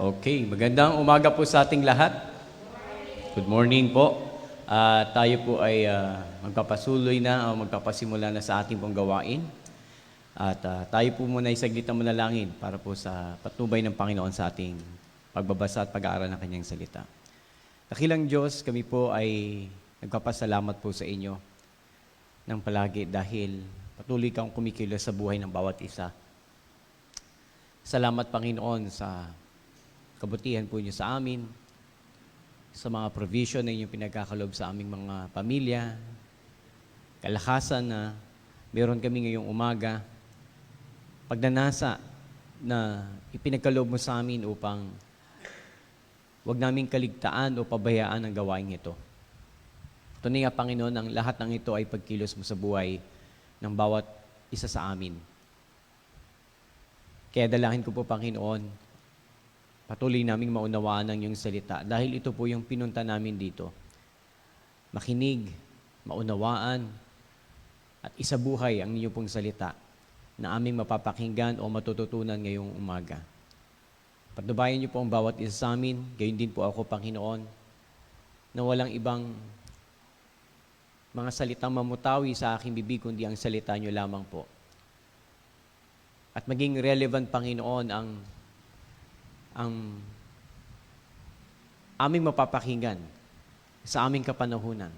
Okay, magandang umaga po sa ating lahat. Good morning po. Tayo po ay magpapasuloy na o magpapasimula na sa ating pong gawain. At tayo po muna ay saglit na manalangin para po sa patnubay ng Panginoon sa ating pagbabasa at pag-aaral ng Kanyang salita. Dakilang Diyos, kami po ay nagpapasalamat po sa inyo ng palagi dahil patuloy kang kumikilos sa buhay ng bawat isa. Salamat, Panginoon, sa kabutihan po niyo sa amin, sa mga provision na inyong pinagkakalob sa aming mga pamilya, kalakasan na meron kami ngayong umaga, pagnanasa na ipinagkalob mo sa amin upang wag naming kaligtaan o pabayaan ang gawain ito. Tunay nga, Panginoon, ang lahat ng ito ay pagkilos mo sa buhay ng bawat isa sa amin. Kaya dalangin ko po, Panginoon, patuloy naming maunawaan ang iyong salita dahil ito po yung pinunta namin dito. Makinig, maunawaan, at isabuhay ang iyong pong salita na aming mapapakinggan o matututunan ngayong umaga. Patnubayan niyo po ang bawat isa sa amin, gayon din po ako, Panginoon, na walang ibang mga salitang mamutawi sa aking bibig kundi ang salita niyo lamang po. At maging relevant, Panginoon, ang aming mapapakinggan sa aming kapanahunan.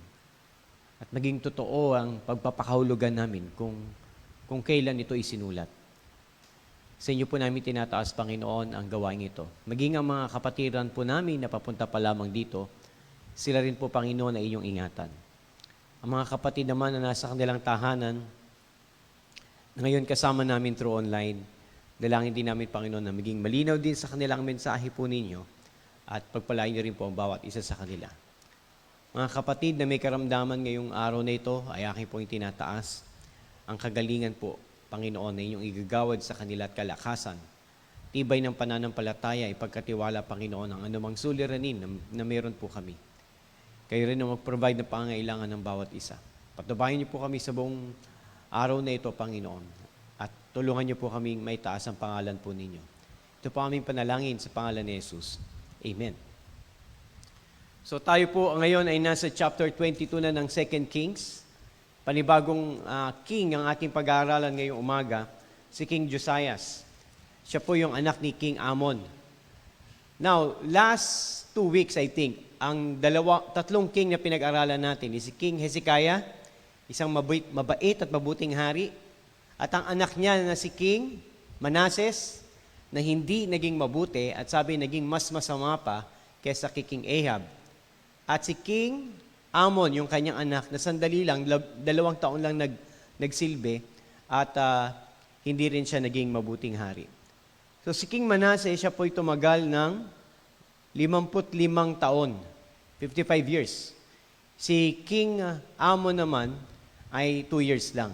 At maging totoo ang pagpapakahulugan namin kung kailan ito isinulat. Sa inyo po namin tinataas, Panginoon, ang gawain ito. Maging ang mga kapatiran po namin na papunta pa lamang dito, sila rin po, Panginoon, na inyong ingatan. Ang mga kapatid naman na nasa kanilang tahanan, na ngayon kasama namin through online, dalangin din namin, Panginoon, na maging malinaw din sa kanilang mensahe po ninyo at pagpalain niyo rin po ang bawat isa sa kanila. Mga kapatid na may karamdaman ngayong araw na ito, ay aking pong tinataas ang kagalingan po, Panginoon, na inyong igagawad sa kanila at kalakasan. Tibay ng pananampalataya, ipagkatiwala, Panginoon, ang anumang suliranin na meron po kami. Kayo rin ang mag-provide ng pangangailangan ng bawat isa. Patubayan niyo po kami sa buong araw na ito, Panginoon. At tulungan niyo po kaming may taas ang pangalan po ninyo. Ito po aming panalangin sa pangalan ni Jesus. Amen. So tayo po ngayon ay nasa chapter 22 na ng 2 Kings. Panibagong king ang ating pag-aaralan ngayong umaga, si King Josias. Siya po yung anak ni King Amon. Now, last 2 weeks I think, ang tatlong king na pinag-aralan natin is si King Hezekiah, isang mabait at mabuting hari, at ang anak niya na si King Manases na hindi naging mabuti at sabi naging mas masama pa kaysa kay King Ahab. At si King Amon, yung kanyang anak, na sandali lang, 2 taon lang nagsilbi at hindi rin siya naging mabuting hari. So si King Manases, siya po'y tumagal ng 55 taon, 55 years. Si King Amon naman ay 2 years lang.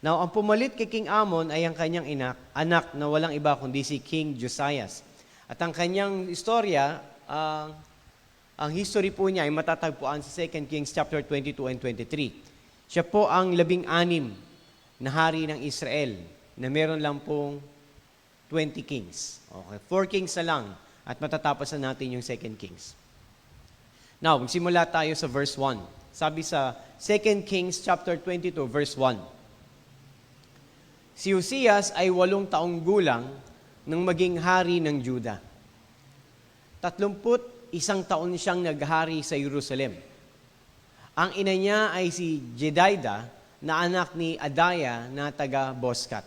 Now, ang pumalit kay King Amon ay ang kanyang anak na walang iba kundi si King Josias. At ang kanyang istorya, ang history po niya ay matatagpuan sa 2 Kings chapter 22 and 23. Siya po ang 16 na hari ng Israel na meron lang pong 20 kings. Okay, 4 kings na lang at matatapos na natin yung 2 Kings. Now, magsimula tayo sa verse 1. Sabi sa 2 Kings chapter 22 verse 1. Si Uzzias ay 8 taong gulang nang maging hari ng Juda. 31 taon siyang naghari sa Jerusalem. Ang ina niya ay si Jedidah na anak ni Adaiah na taga Boscat.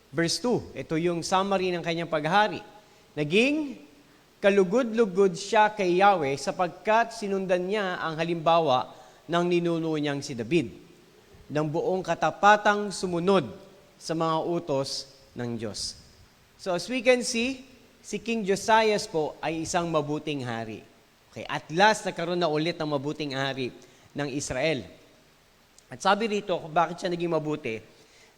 Verse 2, ito yung summary ng kanyang paghari. Naging kalugod-lugod siya kay Yahweh sapagkat sinundan niya ang halimbawa ng ninuno niyang si David, ng buong katapatang sumunod sa mga utos ng Diyos. So as we can see, si King Josias po ay isang mabuting hari. Okay, at last nagkaroon na ulit ng mabuting hari ng Israel. At sabi rito kung bakit siya naging mabuti,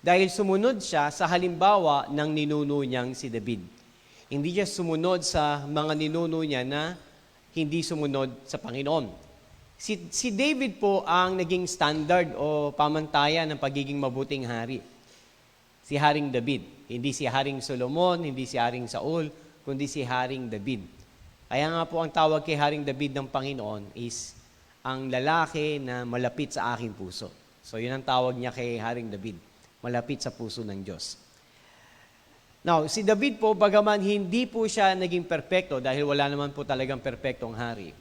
dahil sumunod siya sa halimbawa ng ninuno niyang si David. Hindi siya sumunod sa mga ninuno niya na hindi sumunod sa Panginoon. Si David po ang naging standard o pamantayan ng pagiging mabuting hari. Si Haring David. Hindi si Haring Solomon, hindi si Haring Saul, kundi si Haring David. Kaya nga po ang tawag kay Haring David ng Panginoon is ang lalaki na malapit sa aking puso. So yun ang tawag niya kay Haring David, malapit sa puso ng Diyos. Now, si David po, bagaman hindi po siya naging perpekto dahil wala naman po talagang perpektong hari.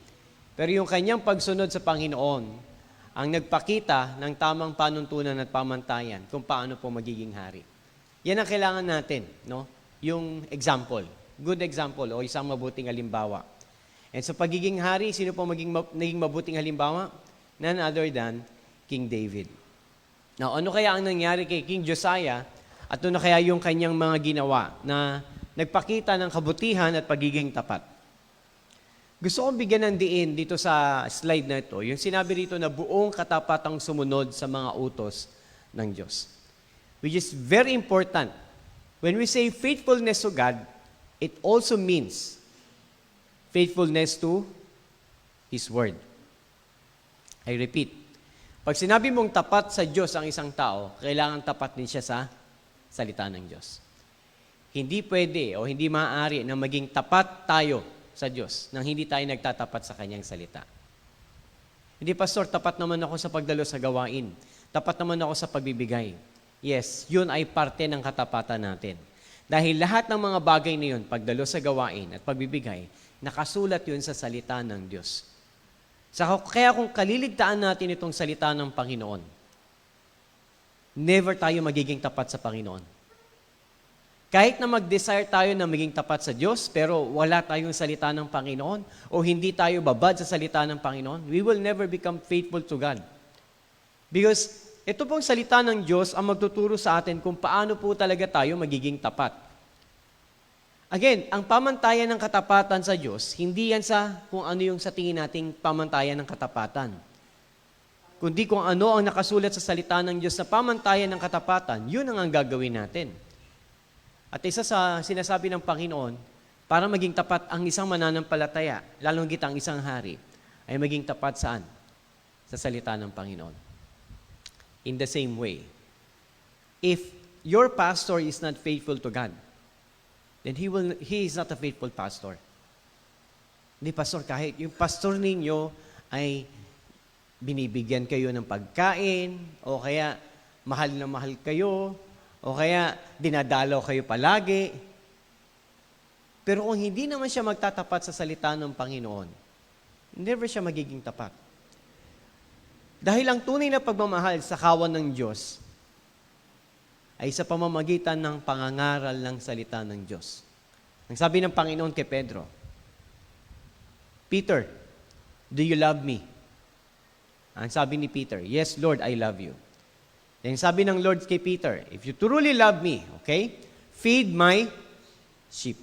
Pero yung kanyang pagsunod sa Panginoon, ang nagpakita ng tamang panuntunan at pamantayan kung paano po magiging hari. Yan ang kailangan natin, no? Yung example, good example o isang mabuting halimbawa. And sa pagiging hari, sino po naging mabuting halimbawa? None other than King David. Now, ano kaya ang nangyari kay King Josiah at ano kaya yung kanyang mga ginawa na nagpakita ng kabutihan at pagiging tapat? Gusto kong bigyan ng diin dito sa slide na ito, yung sinabi rito na buong katapatang sumunod sa mga utos ng Diyos. Which is very important. When we say faithfulness to God, it also means faithfulness to His Word. I repeat, pag sinabi mong tapat sa Diyos ang isang tao, kailangan tapat din siya sa salita ng Diyos. Hindi pwede o hindi maaari na maging tapat tayo sa Diyos nang hindi tayo nagtatapat sa Kanyang salita. Hindi, Pastor, tapat naman ako sa pagdalo sa gawain. Tapat naman ako sa pagbibigay. Yes, yun ay parte ng katapatan natin. Dahil lahat ng mga bagay na yun, pagdalo sa gawain at pagbibigay, nakasulat yun sa salita ng Diyos. Kaya kung kaliligtaan natin itong salita ng Panginoon, never tayo magiging tapat sa Panginoon. Kahit na mag-desire tayo na maging tapat sa Diyos, pero wala tayong salita ng Panginoon, o hindi tayo babad sa salita ng Panginoon, we will never become faithful to God. Because ito pong salita ng Diyos ang magtuturo sa atin kung paano po talaga tayo magiging tapat. Again, ang pamantayan ng katapatan sa Diyos, hindi yan sa kung ano yung sa tingin nating pamantayan ng katapatan. Kundi kung ano ang nakasulat sa salita ng Diyos na pamantayan ng katapatan, yun ang gagawin natin. At isa sa sinasabi ng Panginoon, para maging tapat ang isang mananampalataya, lalong ang isang hari, ay maging tapat saan? Sa salita ng Panginoon. In the same way, if your pastor is not faithful to God, then he is not a faithful pastor. Hindi, Pastor, kahit yung pastor ninyo ay binibigyan kayo ng pagkain, o kaya mahal na mahal kayo, o kaya dinadalaw kayo palagi. Pero kung hindi naman siya magtatapat sa salita ng Panginoon, never siya magiging tapat. Dahil ang tunay na pagmamahal sa kawan ng Diyos ay sa pamamagitan ng pangangaral ng salita ng Diyos. Ang sabi ng Panginoon kay Pedro, Peter, do you love me? Ang sabi ni Peter, yes, Lord, I love you. Then sabi ng Lord kay Peter, if you truly love me, okay, feed my sheep.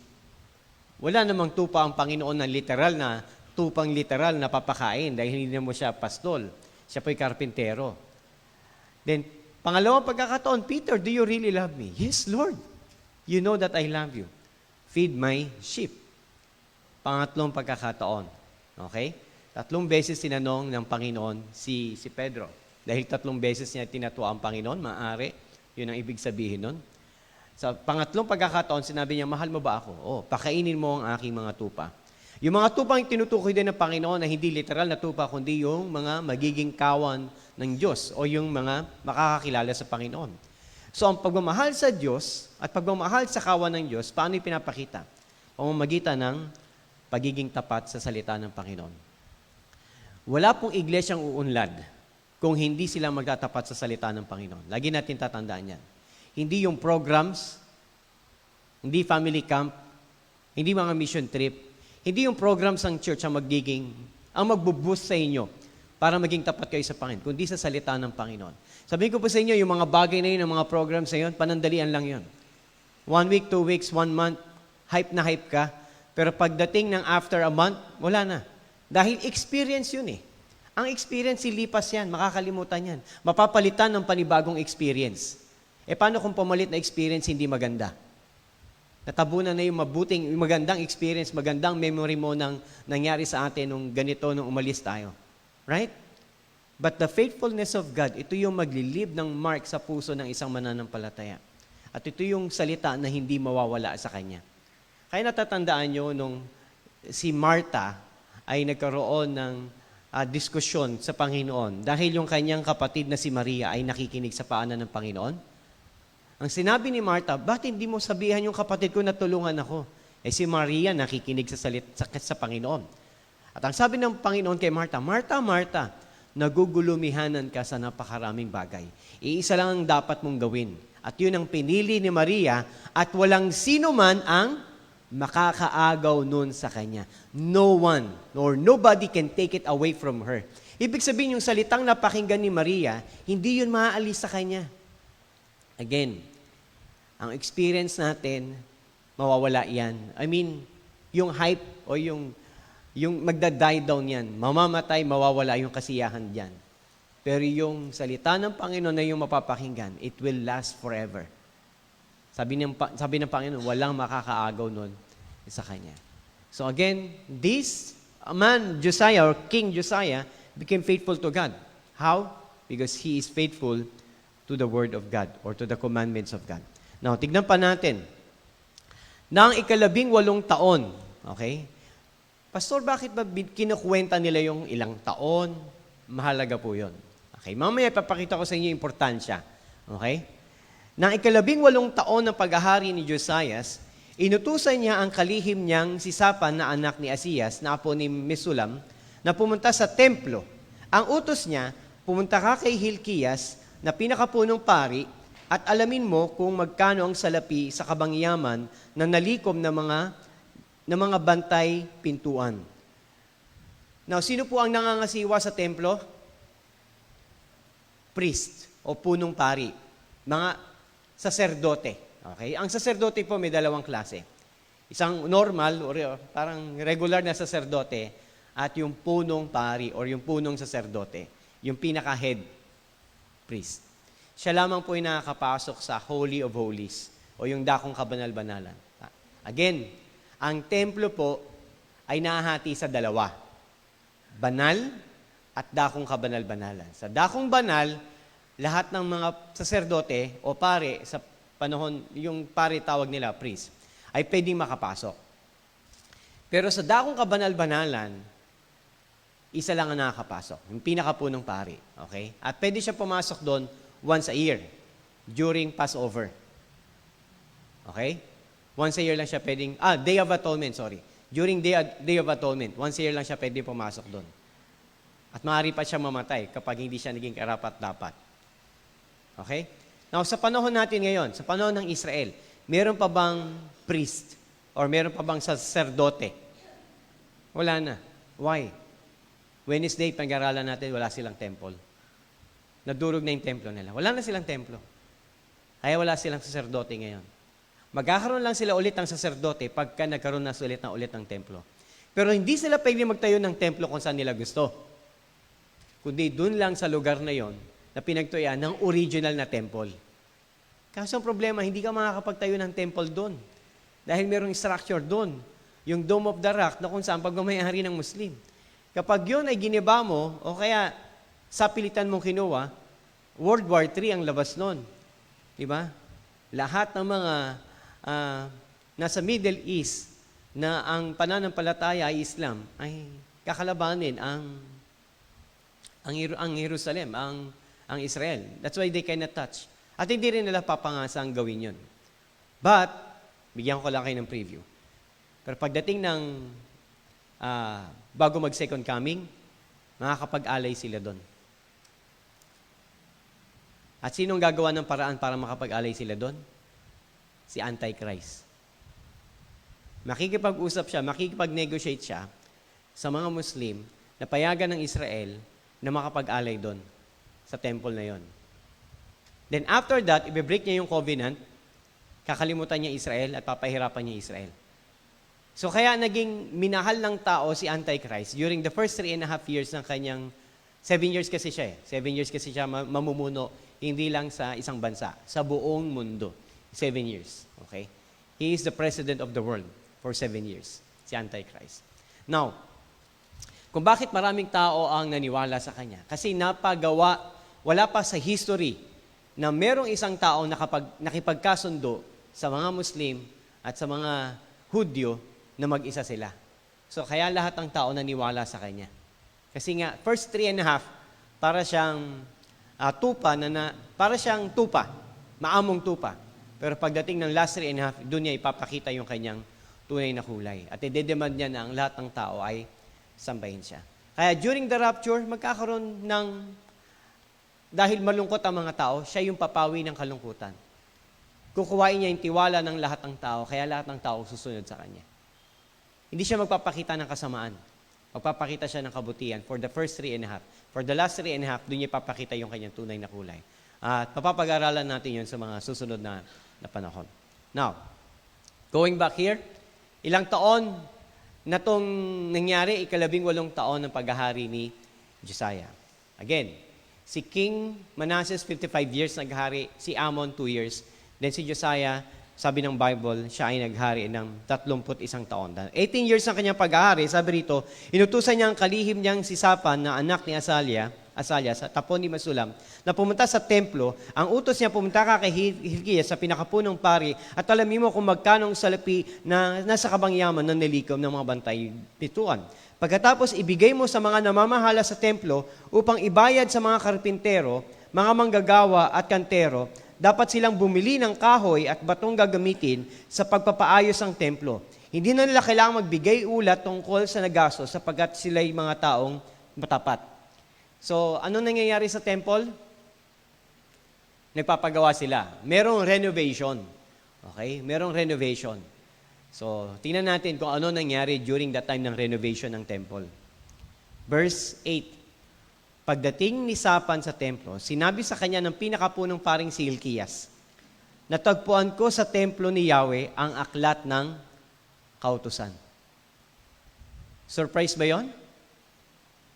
Wala namang tupa ang Panginoon na tupang literal na papakain dahil hindi mo siya pastol. Siya po'y karpintero. Then, pangalawang pagkakataon, Peter, do you really love me? Yes, Lord. You know that I love you. Feed my sheep. Pangatlong pagkakataon. Okay? 3 beses tinanong ng Panginoon si Pedro. Dahil 3 beses niya tinatuwa ang Panginoon, maaari. Yun ang ibig sabihin nun. Sa pangatlong pagkakataon, sinabi niya, mahal mo ba ako? Oh, pakainin mo ang aking mga tupa. Yung mga tupang tinutukoy din ng Panginoon na hindi literal na tupa, kundi yung mga magiging kawan ng Diyos o yung mga makakakilala sa Panginoon. So, ang pagmamahal sa Diyos at pagmamahal sa kawan ng Diyos, paano ipinapakita? Pamamagitan ng pagiging tapat sa salita ng Panginoon. Wala pong iglesyang uunlad kung hindi sila magtatapat sa salita ng Panginoon. Lagi natin tatandaan yan. Hindi yung programs, hindi family camp, hindi mga mission trip, hindi yung programs ng church ang magbuboost sa inyo para maging tapat kayo sa Panginoon, kundi sa salita ng Panginoon. Sabihin ko po sa inyo, yung mga bagay na yun, yung mga programs na yun, panandalian lang yun. 1 week, 2 weeks, 1 month, hype na hype ka, pero pagdating ng after a month, wala na. Dahil experience yun eh. Ang experience, silipas yan, makakalimutan yan. Mapapalitan ng panibagong experience. Paano kung pamalit na experience hindi maganda? Natabunan na yung magandang experience, magandang memory mo nang nangyari sa atin nung ganito, nung umalis tayo. Right? But the faithfulness of God, ito yung maglilib ng mark sa puso ng isang mananampalataya. At ito yung salita na hindi mawawala sa kanya. Kaya natatandaan nyo nung si Martha ay nagkaroon ng diskusyon sa Panginoon dahil yung kanyang kapatid na si Maria ay nakikinig sa paanan ng Panginoon. Ang sinabi ni Martha, bakit hindi mo sabihan yung kapatid ko na tulungan ako? Eh si Maria nakikinig sa Panginoon. At ang sabi ng Panginoon kay Martha, Martha, Martha, nagugulumihanan ka sa napakaraming bagay. Iisa lang ang dapat mong gawin. At yun ang pinili ni Maria at walang sino man ang makakaagaw nun sa kanya. No one or nobody can take it away from her. Ibig sabihin, yung salitang napakinggan ni Maria, hindi yun maaalis sa kanya. Again, ang experience natin, mawawala yan. I mean, yung hype o yung magda-die down yan, mamamatay, mawawala yung kasiyahan dyan. Pero yung salita ng Panginoon na yung mapapakinggan, it will last forever. Sabi ng Panginoon, walang makakaagaw nun sa kanya. So again, this man, Josiah, or King Josiah, became faithful to God. How? Because he is faithful to the Word of God or to the commandments of God. Now, tignan pa natin. Nang 18 taon, okay? Pastor, bakit ba kinukwenta nila yung ilang taon? Mahalaga po yun. Okay, mamaya papakita ko sa inyo yung importansya. Okay? Nang 18 taon ng paghahari ni Josias, inutusan niya ang kalihim niyang si Sapan na anak ni Asiyas, na apo ni Mesulam, na pumunta sa templo. Ang utos niya, pumunta ka kay Hilkias na pinakapunong pari at alamin mo kung magkano ang salapi sa kabangyaman na nalikom ng mga bantay pintuan. Now, sino po ang nangangasiwa sa templo? Priest o punong pari. Mga saserdote. Okay? Ang saserdote po may dalawang klase. Isang normal o parang regular na saserdote at yung punong pari or yung punong saserdote. Yung pinaka-head priest. Siya lamang po yung nakakapasok sa Holy of Holies o yung dakong kabanal-banalan. Again, ang templo po ay nahahati sa dalawa. Banal at dakong kabanal-banalan. Sa dakong banal, lahat ng mga saserdote o pare sa panahon, yung pare tawag nila, priest, ay pwedeng makapasok. Pero sa dakong kabanal-banalan, isa lang ang nakakapasok, yung pinakapunong pare. Okay? At pwede siya pumasok doon once a year, during Passover. Okay? Once a year lang siya pwedeng, Day of Atonement, sorry. During Day of Atonement, once a year lang siya pwedeng pumasok doon. At maaari pa siya mamatay kapag hindi siya naging karapat-dapat. Okay? Now, sa panahon natin ngayon, sa panahon ng Israel, meron pa bang priest? Or meron pa bang sacerdote? Wala na. Why? Wednesday, pag-aralan natin, wala silang temple. Nadurog na yung templo nila. Wala na silang templo. Kaya wala silang sacerdote ngayon. Magkakaroon lang sila ulit ng sacerdote pagka nagkaroon na ulit ng templo. Pero hindi sila pwede magtayo ng templo kung saan nila gusto. Kundi dun lang sa lugar na yon na pinagtuyan ng original na temple. Kaso ang problema, hindi ka makakapagtayo ng temple doon. Dahil mayroong structure doon. Yung Dome of the Rock na kung saan pagmamayari ng Muslim. Kapag yun ay giniba mo, o kaya sapilitan mong kinuha, World War III ang labas noon. Diba? Lahat ng mga nasa Middle East na ang pananampalataya ay Islam, ay kakalabanin ang Jerusalem, ang Israel. That's why they cannot touch. At hindi rin nila papangasang gawin yun. But, bigyan ko lang kayo ng preview. Pero pagdating ng bago mag-second coming, makakapag-alay sila doon. At sinong gagawa ng paraan para makapag-alay sila doon? Si Antichrist. Makikipag-usap siya, makikipag-negotiate siya sa mga Muslim na payagan ng Israel na makapag-alay doon sa temple na yon. Then after that, i-break niya yung covenant, kakalimutan niya Israel at papahirapan niya Israel. So kaya naging minahal ng tao si Antichrist during the first 3.5 years ng kanyang 7 years kasi siya 7 years kasi siya mamumuno, hindi lang sa isang bansa, sa buong mundo. 7 years. Okay? He is the president of the world for 7 years, si Antichrist. Now, kung bakit maraming tao ang naniwala sa kanya? Kasi wala pa sa history na merong isang tao nakipagkasundo sa mga Muslim at sa mga Hudyo na mag-isa sila. So kaya lahat ng tao naniwala sa kanya. Kasi nga, first 3.5, para siyang para siyang tupa, maamong tupa. Pero pagdating ng last 3.5, doon niya ipapakita yung kanyang tunay na kulay. At i-demand niya na ang lahat ng tao ay sambahin siya. Kaya during the rapture, magkakaroon ng, dahil malungkot ang mga tao, siya yung papawi ng kalungkutan. Kukuhain niya yung tiwala ng lahat ng tao, kaya lahat ng tao susunod sa kanya. Hindi siya magpapakita ng kasamaan. Magpapakita siya ng kabutihan for the first 3.5. For the last 3.5, doon niya ipapakita yung kanyang tunay na kulay. At mapapag-aralan natin yun sa mga susunod na panahon. Now, going back here, ilang taon na itong nangyari, 18 taon ng paghahari ni Josiah. Again, si King Manasseh 55 years naghari, si Amon 2 years, then si Josiah, sabi ng Bible, siya ay naghari ng 31 taon. 18 years ang kanyang paghahari, sabi rito, inutusan niya ang kalihim niyang si Safan na anak ni Asalia sa tapon ni Masulam, na pumunta sa templo. Ang utos niya, pumunta ka kay Hilkiah sa pinakapunong pari at alamin mo kung magkanong salapi na nasa kabangyaman ng nilikom ng mga bantay pituan. Pagkatapos, ibigay mo sa mga namamahala sa templo upang ibayad sa mga karpintero, mga manggagawa at kantero. Dapat silang bumili ng kahoy at batong gagamitin sa pagpapaayos ng templo. Hindi na nila kailangang magbigay ulat tungkol sa nagastos sapagkat sila'y mga taong matapat. So, ano nangyayari sa temple? Nagpapagawa sila. Merong renovation. Okay? Merong renovation. So, tingnan natin kung ano nangyari during that time ng renovation ng temple. Verse 8. Pagdating ni Safan sa templo, sinabi sa kanya ng pinakapunong paring si Hilkias, natagpuan ko sa templo ni Yahweh ang aklat ng kautusan. Surprise ba yon?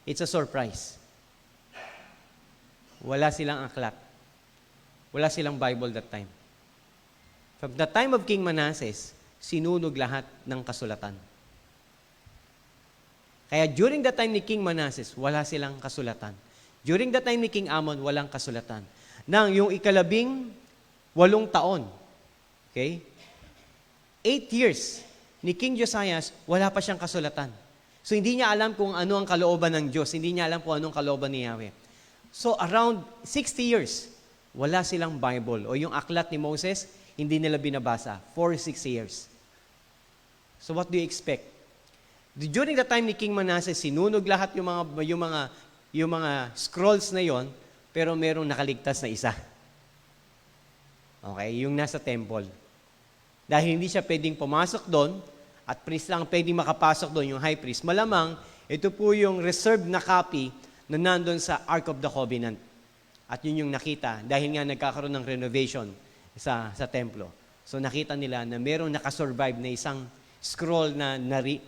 It's a surprise. Wala silang aklat. Wala silang Bible that time. From the time of King Manasseh, sinunog lahat ng kasulatan. Kaya during the time ni King Manasseh, wala silang kasulatan. During the time ni King Amon, walang kasulatan. Nang yung 18 taon, okay? 8 years ni King Josiah, wala pa siyang kasulatan. So hindi niya alam kung ano ang kalooban ng Diyos. Hindi niya alam kung anong kalooban ni Yahweh. So around 60 years, wala silang Bible. O yung aklat ni Moses, hindi nila binabasa for 6 years. So what do you expect? During the time ni King Manasseh, sinunog lahat yung mga scrolls na yon, pero merong nakaligtas na isa. Okay, yung nasa temple. Dahil hindi siya pwedeng pumasok doon, at priest lang pwedeng makapasok doon, yung high priest. Malamang, ito po yung reserved na copy na nandun sa Ark of the Covenant. At yun yung nakita, dahil nga nagkakaroon ng renovation sa templo. So nakita nila na merong nakasurvive na isang scroll na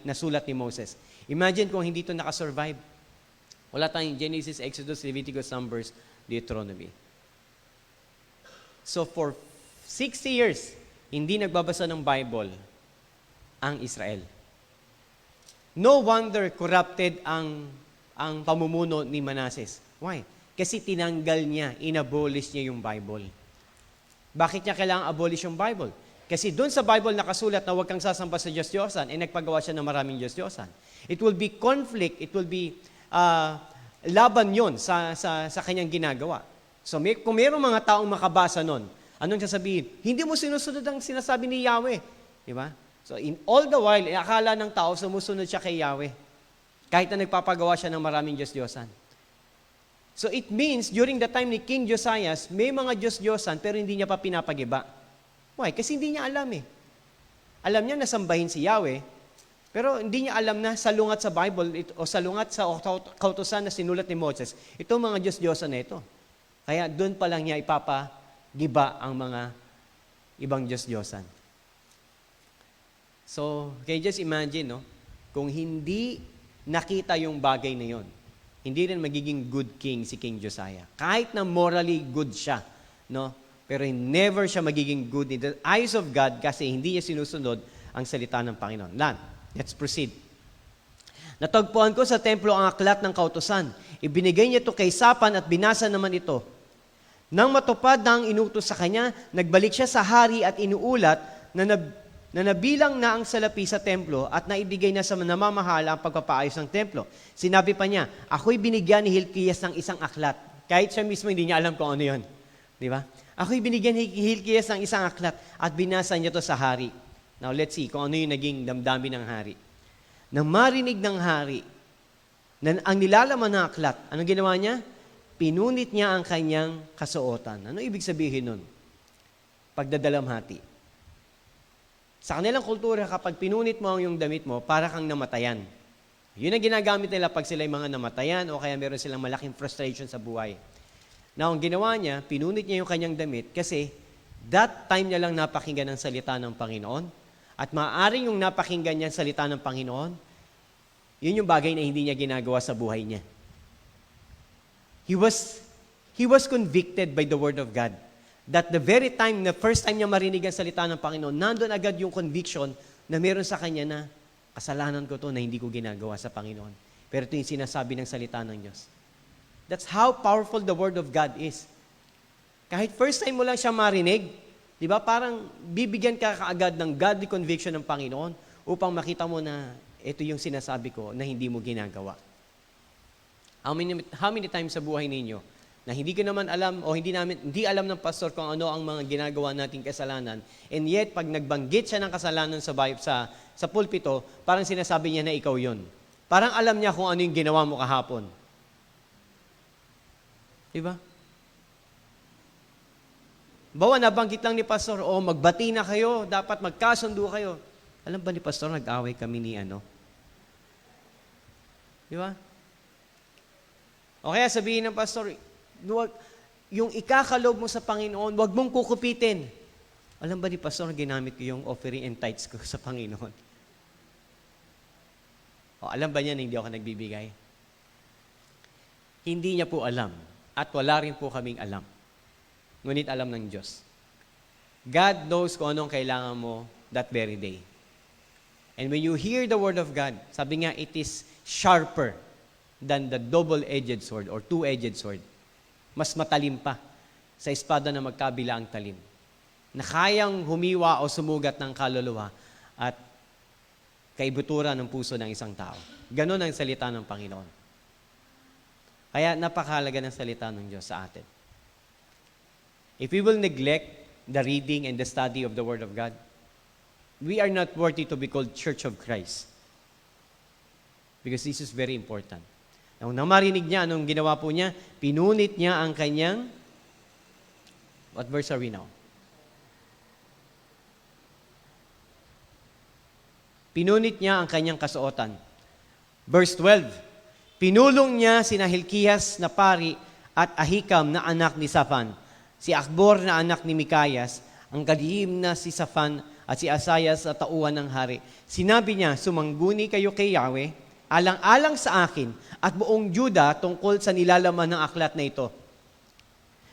nasulat ni Moses. Imagine kung hindi ito nakasurvive. Wala tayong Genesis, Exodus, Leviticus, Numbers, Deuteronomy. So for 60 years, hindi nagbabasa ng Bible ang Israel. No wonder corrupted ang pamumuno ni Manasseh. Why? Kasi tinanggal niya, inabolish niya yung Bible. Bakit niya kailangang abolish yung Bible? Kasi doon sa Bible nakasulat na huwag kang sasamba sa Diyos-Diyosan, nagpagawa siya ng maraming Diyos-Diyosan. It will be conflict, it will be laban yon sa kanyang ginagawa. So kung mayroong mga taong makabasa nun, anong sasabihin? Hindi mo sinusunod ang sinasabi ni Yahweh. Di ba? So in all the while, akala ng tao sumusunod siya kay Yahweh. Kahit na nagpapagawa siya ng maraming Diyos-Diyosan. So it means, during the time ni King Josiah, may mga Diyos-Diyosan pero hindi niya pa pinapagiba. Why? Kasi hindi niya alam eh. Alam niya na sambahin si Yahweh, pero hindi niya alam na salungat sa Bible o salungat sa kautusan na sinulat ni Moses, itong mga Diyos-Diyosan na ito. Kaya doon pa lang niya ipapagiba ang mga ibang Diyos-Diyosan. So, can you just imagine, no? Kung hindi nakita yung bagay na yon, hindi rin magiging good king si King Josiah. Kahit na morally good siya, no? Pero never siya magiging good in the eyes of God kasi hindi niya sinusunod ang salita ng Panginoon. Let's proceed. Natagpuan ko sa templo ang aklat ng kautusan. Ibinigay niya ito kay Safan at binasa naman ito. Nang matupad na ang inutos sa kanya, nagbalik siya sa hari at inuulat na na nabilang na ang salapi sa templo at naibigay na sa namamahala ang pagpapaayos ng templo. Sinabi pa niya, ako'y binigyan ni Hilkias ng isang aklat. Kahit siya mismo hindi niya alam kung ano yun. Di ba? Ako'y binigyan ni Hilkias ng isang aklat at binasa niya to sa hari. Now let's see kung ano yung naging damdamin ng hari. Nang marinig ng hari na ang nilalaman ng aklat, anong ginawa niya? Pinunit niya ang kanyang kasuotan. Ano ibig sabihin nun? Pagdadalamhati. Sa kanilang kultura, kapag pinunit mo ang iyong damit mo, para kang namatayan. Yun ang ginagamit nila pag sila'y mga namatayan o kaya meron silang malaking frustration sa buhay. Now, ang ginawa niya, pinunit niya yung kanyang damit kasi that time niya lang napakinggan ang salita ng Panginoon at maaaring yung napakinggan niya ang salita ng Panginoon, yun yung bagay na hindi niya ginagawa sa buhay niya. He was convicted by the Word of God. That the very time, na first time niya marinig ang salita ng Panginoon, nandun agad yung conviction na meron sa kanya na kasalanan ko to na hindi ko ginagawa sa Panginoon. Pero ito yung sinasabi ng salita ng Diyos. That's how powerful the Word of God is. Kahit first time mo lang siya marinig, di ba, parang bibigyan ka kaagad ng godly conviction ng Panginoon upang makita mo na ito yung sinasabi ko na hindi mo ginagawa. How many times sa buhay ninyo na hindi ko naman alam o hindi alam ng pastor kung ano ang mga ginagawa nating kasalanan, and yet pag nagbanggit siya ng kasalanan sa pulpito, parang sinasabi niya na ikaw yon. Parang alam niya kung ano yung ginawa mo kahapon. Diba? Bawa, nabanggit lang ni pastor, magbati na kayo, dapat magkasundo kayo. Alam ba ni pastor, nag-away kami ni ano? Diba? O kaya sabihin ng pastor, yung ikakalob mo sa Panginoon, wag mong kukupitin. Alam ba ni pastor, ginamit ko yung offering and tithes ko sa Panginoon? Alam ba niya na hindi ako nagbibigay? Hindi niya po alam. At wala rin po kaming alam. Ngunit alam ng Diyos. God knows kung anong kailangan mo that very day. And when you hear the Word of God, sabi nga, it is sharper than the double-edged sword or two-edged sword. Mas matalim pa sa espada na magkabila ang talim. Na kayang humiwa o sumugat ng kaluluwa at kaibuturan ng puso ng isang tao. Ganon ang salita ng Panginoon. Kaya napakahalaga ng salita ng Diyos sa atin. If we will neglect the reading and the study of the Word of God, we are not worthy to be called Church of Christ. Because this is very important. Nang marinig niya, anong ginawa po niya? Pinunit niya ang kanyang, what verse are we now? Pinunit niya ang kanyang kasuotan. Verse 12, pinulong niya sina Hilkias na pari at Ahikam na anak ni Safan, si Akbor na anak ni Mikayas, ang kalihim na si Safan at si Asayas sa tauhan ng hari. Sinabi niya, sumangguni kayo kay Yahweh, alang-alang sa akin at buong Juda tungkol sa nilalaman ng aklat na ito.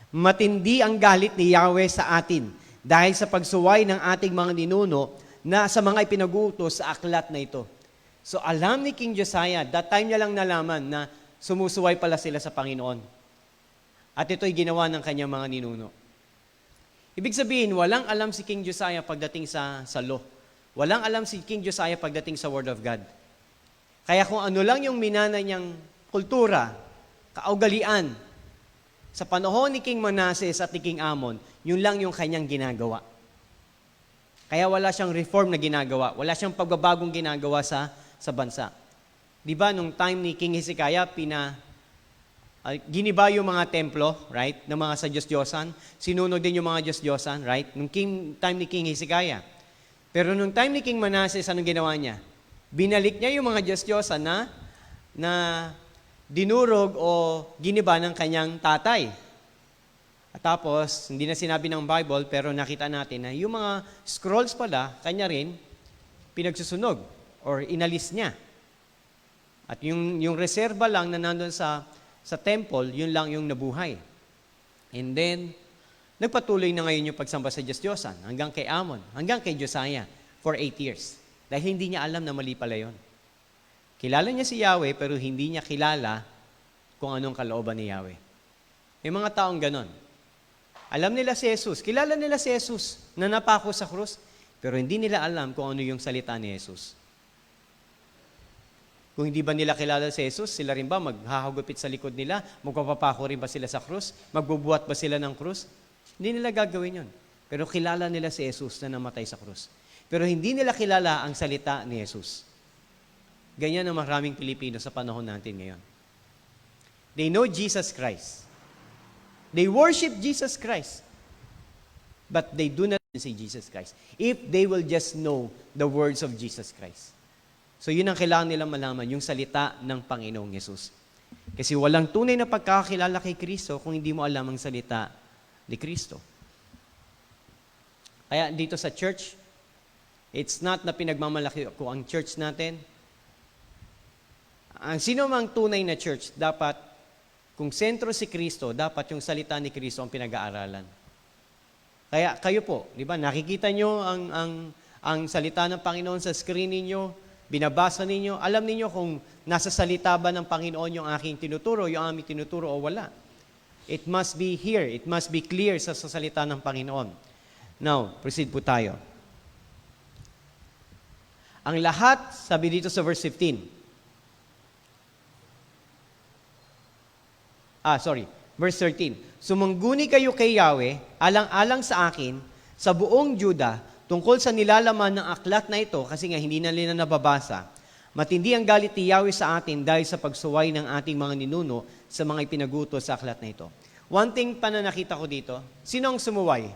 Matindi ang galit ni Yahweh sa atin dahil sa pagsuway ng ating mga ninuno na sa mga ipinag-uutos sa aklat na ito. So alam ni King Josiah, that time niya lang nalaman na sumusuway pala sila sa Panginoon. At ito'y ginawa ng kanyang mga ninuno. Ibig sabihin, walang alam si King Josiah pagdating sa law. Walang alam si King Josiah pagdating sa Word of God. Kaya kung ano lang yung minana niyang kultura, kaugalian, sa panahon ni King Manasseh at ni King Amon, yun lang yung kanyang ginagawa. Kaya wala siyang reform na ginagawa. Wala siyang pagbabagong ginagawa sa bansa. Di ba, nung time ni King Hezekiah, giniba yung mga templo, right, ng mga sa Diyos-Diyosan. Sinunod din yung mga Diyos-Diyosan, right, nung time ni King Hezekiah. Pero nung time ni King Manasseh, anong ginawa niya? Binalik niya yung mga Diyos-Diyosan na dinurog o giniba ng kanyang tatay. At tapos, hindi na sinabi ng Bible, pero nakita natin na yung mga scrolls pala, kanya rin, pinagsusunog or inalis niya. At yung reserva lang na nandun sa temple, yun lang yung nabuhay. And then, nagpatuloy na ngayon yung pagsamba sa Diyos-Diyosan hanggang kay Amon, hanggang kay Josiah for 8 years. Dahil hindi niya alam na mali pala yun. Kilala niya si Yahweh, pero hindi niya kilala kung anong kalooban ni Yahweh. May mga taong ganon. Alam nila si Jesus. Kilala nila si Jesus na napako sa krus. Pero hindi nila alam kung ano yung salita ni Jesus. Kung hindi ba nila kilala si Jesus, sila rin ba maghahagupit sa likod nila? Magpapapako rin ba sila sa krus? Magbubuhat ba sila ng krus? Hindi nila gagawin yun. Pero kilala nila si Jesus na namatay sa krus. Pero hindi nila kilala ang salita ni Jesus. Ganyan ang maraming Pilipino sa panahon natin ngayon. They know Jesus Christ. They worship Jesus Christ. But they do not say Jesus Christ. If they will just know the words of Jesus Christ. So yun ang kailangan nilang malaman, yung salita ng Panginoong Yesus. Kasi walang tunay na pagkakakilala kay Kristo kung hindi mo alam ang salita ni Kristo. Kaya dito sa church, it's not na pinagmamalaki ko ang church natin. Ang sino mang tunay na church, dapat, kung sentro si Kristo, dapat yung salita ni Kristo ang pinag-aaralan. Kaya kayo po, di ba, nakikita nyo ang salita ng Panginoon sa screen ninyo, binabasa ninyo, alam ninyo kung nasa salita ba ng Panginoon yung aking tinuturo, yung aming tinuturo o wala. It must be here, it must be clear sa salita ng Panginoon. Now, proceed po tayo. Ang lahat, sabi dito sa verse 15. Verse 13. Sumangguni kayo kay Yahweh, alang-alang sa akin, sa buong Juda, tungkol sa nilalaman ng aklat na ito, kasi nga hindi na nila nababasa, matindi ang galit ni Yahweh sa atin dahil sa pagsuway ng ating mga ninuno sa mga ipinagutos sa aklat na ito. One thing pa na nakita ko dito, sino ang sumuway?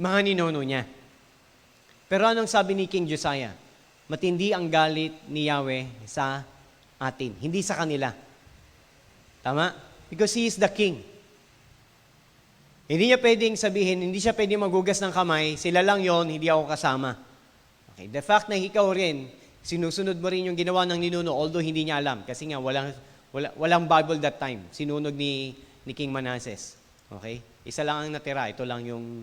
Mga ninuno niya. Pero anong sabi ni King Josiah? Matindi ang galit ni Yahweh sa atin, hindi sa kanila. Tama? Because He is the King. Hindi niya pwedeng sabihin, hindi siya pwedeng magugas ng kamay, sila lang yon, hindi ako kasama. Okay. The fact na ikaw rin, sinusunod mo rin yung ginawa ng ninuno, although hindi niya alam, kasi nga walang Bible that time, sinunog ni King Manasseh. Okay? Isa lang ang natira, ito lang yung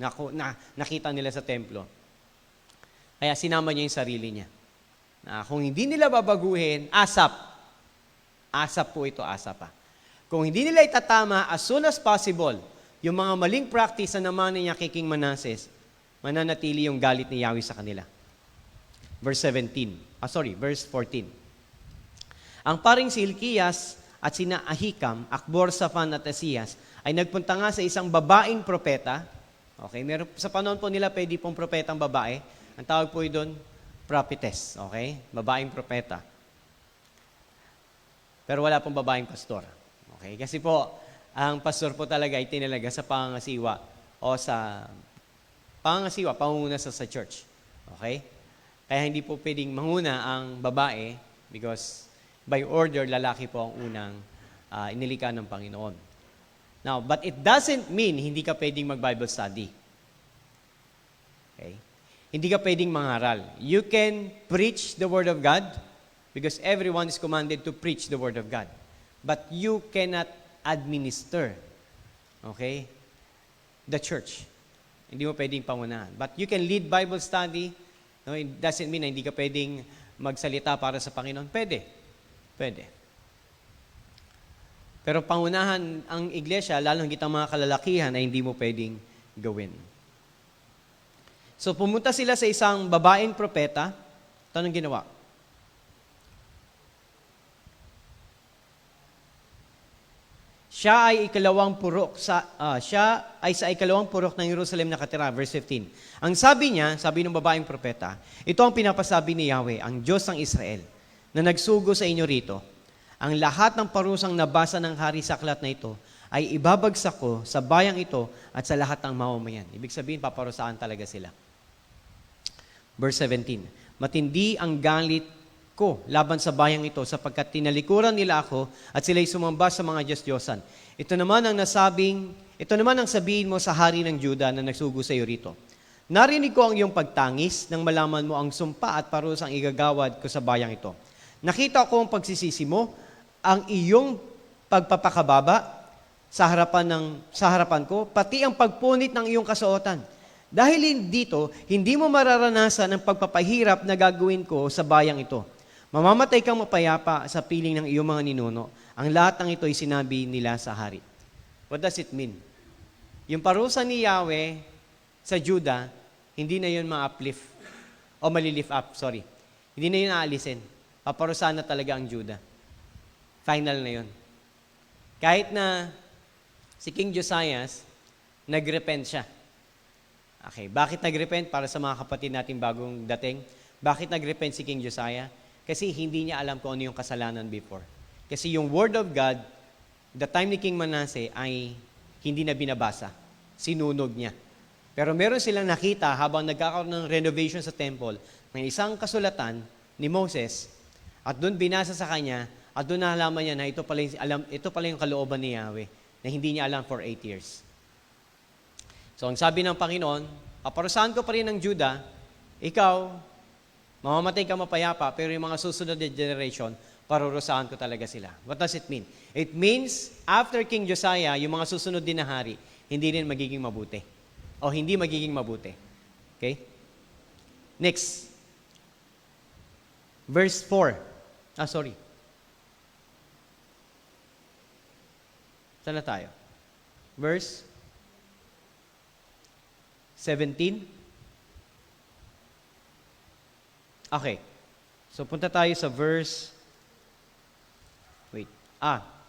nakita nila sa templo. Kaya sinama niya yung sarili niya. Kung hindi nila babaguhin, asap po ito, asap pa. Kung hindi nila itatama as soon as possible, yung mga maling practice na naman niya kay King Manasseh, mananatili yung galit ni Yahweh sa kanila. Verse 14. Ang paring si Hilkias at sina Ahikam, Akbor, Safan at Asiyas ay nagpunta nga sa isang babaeng propeta. Okay, meron sa panahon po nila pwede pong propetang babae. Ang tawag po doon, prophetess. Okay? Babaeng propeta. Pero wala pong babaeng pastor. Okay? Kasi po, ang pastor po talaga ay tinalaga sa pangangasiwa o sa pangangasiwa, pangunguna sa church. Okay? Kaya hindi po pwedeng manguna ang babae because by order, lalaki po ang unang inilika ng Panginoon. Now, but it doesn't mean hindi ka pwedeng mag-Bible study. Okay? Hindi ka pwedeng mangaral. You can preach the Word of God because everyone is commanded to preach the Word of God. But you cannot administer, okay, the church. Hindi mo pwedeng pangunahan. But you can lead Bible study. No, it doesn't mean na hindi ka pwedeng magsalita para sa Panginoon. Pwede. Pero pangunahan ang iglesia, lalo higit ang mga kalalakihan, ay hindi mo pwedeng gawin. So pumunta sila sa isang babaeng propeta. Anong ginawa? Siya ay sa ikalawang purok ng Jerusalem nakatira, verse 15. Ang sabi niya, sabi ng babaeng propeta, ito ang pinapasabi ni Yahweh, ang Diyos ng Israel, na nagsugo sa inyo rito. Ang lahat ng parusang nabasa ng hari sa aklat na ito ay ibabagsak ko sa bayang ito at sa lahat ng mamamayan. Ibig sabihin, paparusaan talaga sila. Verse 17, matindi ang galit ko laban sa bayang ito sapagkat tinalikuran nila ako at sila'y sumamba sa mga Diyos-Diyosan. Ito naman ang sabihin mo sa hari ng Juda na nagsugo sa iyo rito. Narinig ko ang iyong pagtangis nang malaman mo ang sumpa at parusang igagawad ko sa bayang ito. Nakita ko ang pagsisisi mo, ang iyong pagpapakababa sa harapan ko, pati ang pagpunit ng iyong kasuotan. Dahil dito, hindi mo mararanasan ang pagpapahirap na gagawin ko sa bayang ito. Mamamatay kang mapayapa sa piling ng iyong mga ninuno. Ang lahat ng ito ay sinabi nila sa hari. What does it mean? Yung parusa ni Yahweh sa Juda, hindi na yun ma-uplift, o malilift up, sorry. Hindi na yun aalisin. Paparusahan na talaga ang Judah. Final na yun. Kahit na si King Josiah, nagrepent siya. Okay, bakit nagrepent? Para sa mga kapatid natin bagong dating, bakit nagrepent si King Josiah? Kasi hindi niya alam kung ano yung kasalanan before. Kasi yung Word of God, the time ni King Manasseh ay hindi na binabasa. Sinunog niya. Pero meron silang nakita habang nagkakaroon ng renovation sa temple, may isang kasulatan ni Moses, at doon binasa sa kanya, at doon nalaman niya na ito pala yung kalooban ni Yahweh, na hindi niya alam for 8 years. So ang sabi ng Panginoon, paparusahan ko pa rin ng Judah, ikaw, mamamatay ka mapayapa, pero yung mga susunod na generation, parurusahan ko talaga sila. What does it mean? It means, after King Josiah, yung mga susunod din na hari, hindi rin magiging mabuti. O hindi magiging mabuti. Okay? Next. Verse 4. Saan na tayo? Verse 17. Okay. So punta tayo sa verse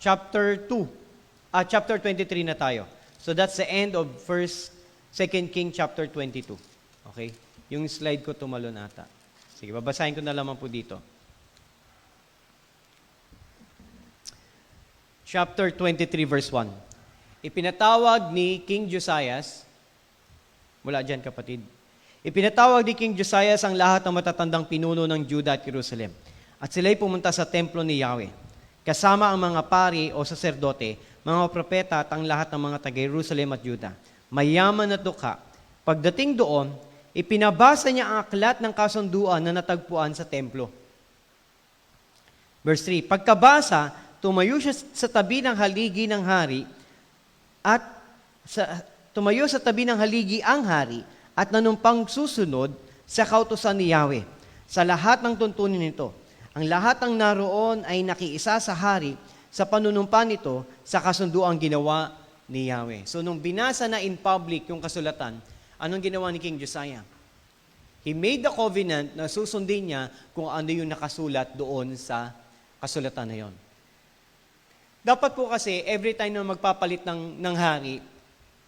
chapter 2. Chapter 23 na tayo. So that's the end of 2 King chapter 22. Okay? Yung slide ko tumalon ata. Sige, babasahin ko na lamang po dito. Chapter 23 verse 1. Ipinatawag ni King Josiah, mula dyan kapatid, ipinatawag ni King Josiah ang lahat ng matatandang pinuno ng Judah at Jerusalem. At sila'y pumunta sa templo ni Yahweh. Kasama ang mga pari o saserdote, mga propeta at ang lahat ng mga taga-Jerusalem at Judah. Mayaman at dukha. Pagdating doon, ipinabasa niya ang aklat ng kasunduan na natagpuan sa templo. Verse 3, pagkabasa, tumayo siya sa tabi ng haligi ng hari tumayo sa tabi ng haligi ang hari at nanumpang susunod sa kautusan ni Yahweh. Sa lahat ng tuntunin nito, ang lahat ng naroon ay nakiisa sa hari sa panunumpa nito sa kasunduang ginawa ni Yahweh. So, nung binasa na in public yung kasulatan, anong ginawa ni King Josiah? He made the covenant na susundin niya kung ano yung nakasulat doon sa kasulatan na yon. Dapat po kasi, every time na magpapalit ng hari,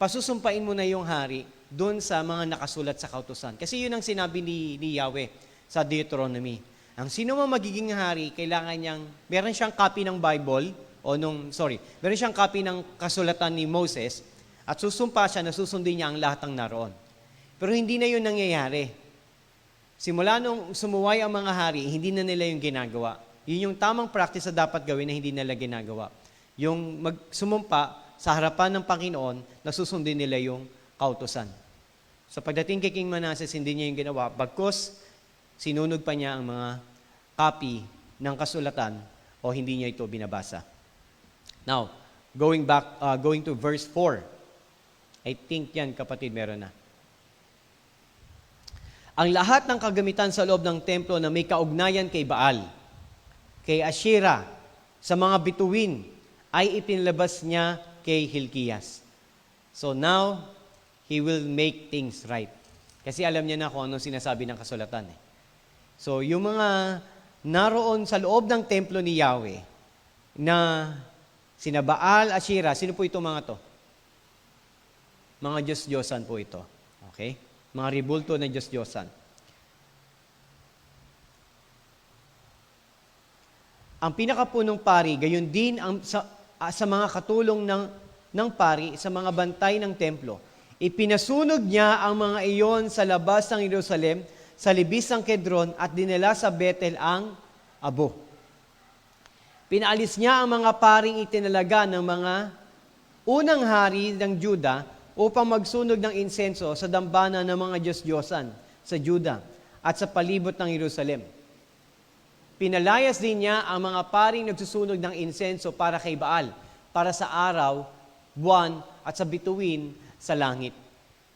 pasusumpain mo na yung hari doon sa mga nakasulat sa kautusan. Kasi yun ang sinabi ni Yahweh sa Deuteronomy. Ang sino man magiging hari, meron siyang copy ng Bible, meron siyang copy ng kasulatan ni Moses, at susumpa siya na susundin niya ang lahat ng naroon. Pero hindi na yun nangyayari. Simula nung sumuway ang mga hari, hindi na nila yung ginagawa. Yun yung tamang practice na dapat gawin na hindi nila ginagawa. Yung sumumpa sa harapan ng Panginoon, na susundin nila yung kautusan. So pagdating kay King Manasseh, hindi niya yung ginawa, bagkus sinunog pa niya ang mga copy ng kasulatan o hindi niya ito binabasa. Now, going to verse 4. I think yan, kapatid, meron na. Ang lahat ng kagamitan sa loob ng templo na may kaugnayan kay Baal, kay Asherah, sa mga bituin, ay ipinlabas niya kay Hilkias. So now, he will make things right. Kasi alam niya na kung anong sinasabi ng kasulatan. So, yung mga naroon sa loob ng templo ni Yahweh, na sina Baal, Asherah, sino po itong mga to? Mga Diyos-Diyosan po ito. Okay? Mga ribulto na Diyos-Diyosan. Ang pinakapunong pari, gayon din sa mga katulong ng pari, sa mga bantay ng templo, ipinasunog niya ang mga iyon sa labas ng Jerusalem, sa libis ng Kedron, at dinala sa Bethel ang abo. Pinaalis niya ang mga paring itinalaga ng mga unang hari ng Juda upang magsunog ng insenso sa dambana ng mga Diyos-Diyosan sa Juda at sa palibot ng Jerusalem. Pinalayas din niya ang mga paring nagsusunog ng insenso para kay Baal, para sa araw, buwan, at sa bituin sa langit.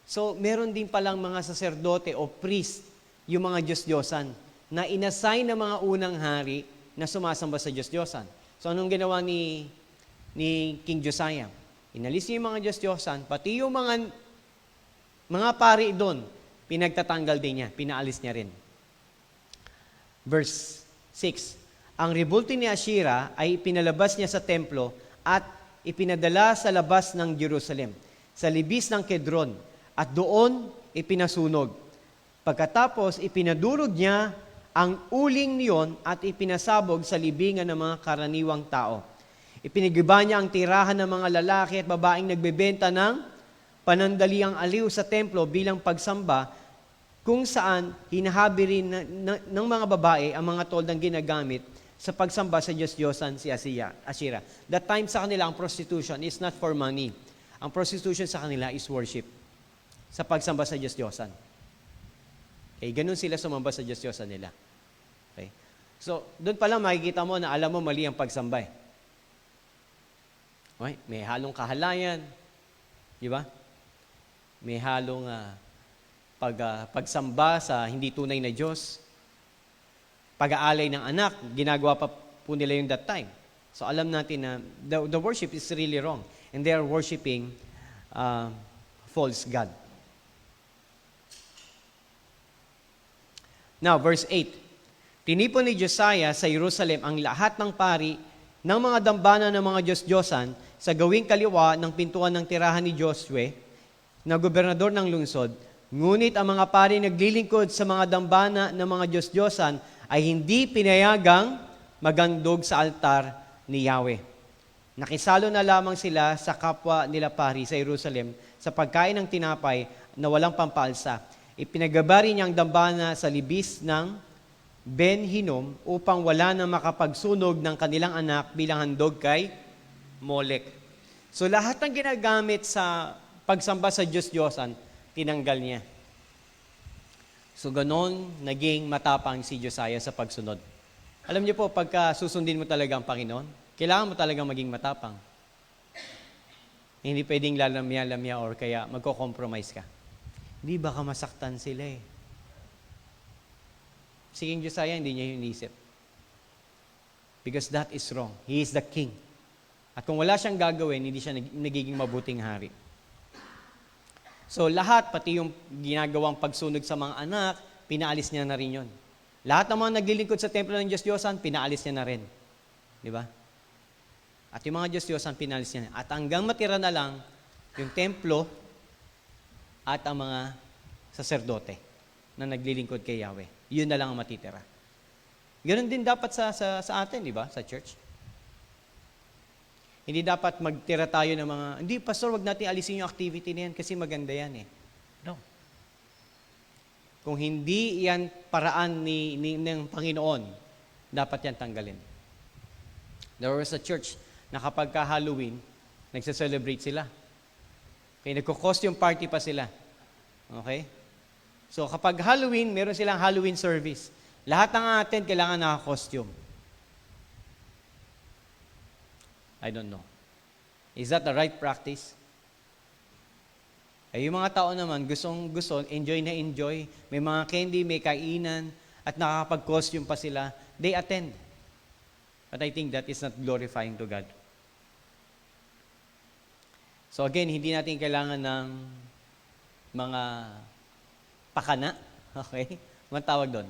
So, meron din palang mga saserdote o priest, yung mga Diyos-Diyosan, na inassign ng mga unang hari na sumasamba sa Diyos-Diyosan. So, anong ginawa ni King Josiah? Inalis niya yung mga Diyos-Diyosan, pati yung mga pari doon pinagtatanggal din niya, pinaalis niya rin. Verse 6, ang rebulto ni Asherah ay pinalabas niya sa templo at ipinadala sa labas ng Jerusalem, sa libis ng Kedron, at doon ipinasunog. Pagkatapos, ipinadurog niya ang uling niyon at ipinasabog sa libingan ng mga karaniwang tao. Ipinigiba niya ang tirahan ng mga lalaki at babaeng nagbebenta ng panandaliang aliw sa templo bilang pagsamba, kung saan hinahabi rin ng mga babae ang mga toldang ginagamit sa pagsamba sa Diyos-Diyosan si Asherah. That time sa kanila, ang prostitution is not for money. Ang prostitution sa kanila is worship. Sa pagsamba sa Diyos-Diyosan. Okay, ganun sila sumamba sa Diyos-Diyosan nila. Okay? So, doon pa lang makikita mo na alam mo mali ang pagsamba eh. Okay? May halong kahalayan. Di ba? May halong pagsamba sa hindi tunay na Diyos. Pag-aalay ng anak, ginagawa pa po nila yung that time. So alam natin na the worship is really wrong. And they are worshiping false God. Now, verse 8. Tinipon ni Josiah sa Jerusalem ang lahat ng pari ng mga dambana ng mga Diyos-Diyosan sa gawing kaliwa ng pintuan ng tirahan ni Josue na gobernador ng lungsod. Ngunit ang mga pari naglilingkod sa mga dambana ng mga Diyos-Diyosan ay hindi pinayagang magandog sa altar ni Yahweh. Nakisalo na lamang sila sa kapwa nila pari sa Jerusalem sa pagkain ng tinapay na walang pampalsa. Ipinagabari niya ang dambana sa libis ng Ben-Hinnom upang wala na makapagsunog ng kanilang anak bilang handog kay Molek. So lahat ng ginagamit sa pagsamba sa Diyos-Diyosan, tinanggal niya. So ganon, naging matapang si Josiah sa pagsunod. Alam niyo po, pagka susundin mo talaga ang Panginoon, kailangan mo talagang maging matapang. Hindi pwedeng lalamya-lamya or kaya magko-compromise ka. Hindi baka masaktan sila eh. Sige, Josiah, hindi niya yung inisip. Because that is wrong. He is the king. At kung wala siyang gagawin, hindi siya nagiging mabuting hari. So lahat, pati yung ginagawang pagsunog sa mga anak, pinaalis niya na rin yun. Lahat ng mga naglilingkod sa templo ng Diyos-Diyosan, pinaalis niya na rin. Di ba? At yung mga Diyos-Diyosan, pinaalis niya. At hanggang matira na lang, yung templo at ang mga saserdote na naglilingkod kay Yahweh. Yun na lang ang matitira. Ganon din dapat sa atin, di ba? Sa church. Hindi dapat magtira tayo ng mga, hindi, pastor, wag natin alisin yung activity na yan kasi maganda yan eh. No. Kung hindi yan paraan ng Panginoon, dapat yan tanggalin. There was a church na kapag ka-Halloween, nagsa-celebrate sila. Okay, nagko-costume party pa sila. Okay? So kapag Halloween, meron silang Halloween service. Lahat ng atin kailangan naka-costume. I don't know. Is that the right practice? Eh, yung mga tao naman, gusto, enjoy na enjoy. May mga candy, may kainan, at nakakapag-costume pa sila. They attend. But I think that is not glorifying to God. So again, hindi natin kailangan ng mga pakana. Okay? Anong tawag doon?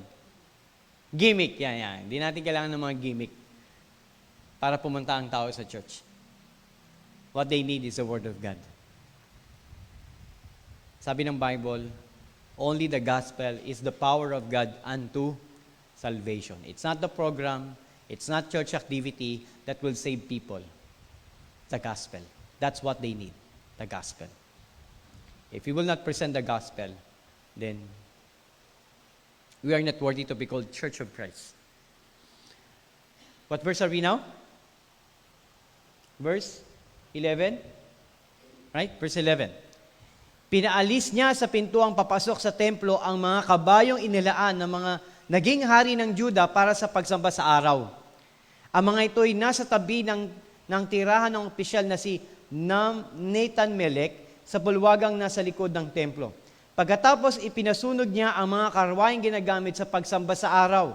Gimmick. Yan. Hindi natin kailangan ng mga gimmick para pumunta ang tao sa church. What they need is the Word of God. Sabi ng Bible, only the gospel is the power of God unto salvation. It's not the program, it's not church activity that will save people. The gospel. That's what they need, the gospel. If we will not present the gospel, then we are not worthy to be called Church of Christ. What verse are we now? Verse 11? Right? Verse 11. Pinaalis niya sa pintuang papasok sa templo ang mga kabayong inilaan ng mga naging hari ng Juda para sa pagsamba sa araw. Ang mga ito'y nasa tabi ng tirahan ng opisyal na si Nathan Melech sa bulwagang nasa likod ng templo. Pagkatapos, ipinasunog niya ang mga karwaheng ginagamit sa pagsamba sa araw.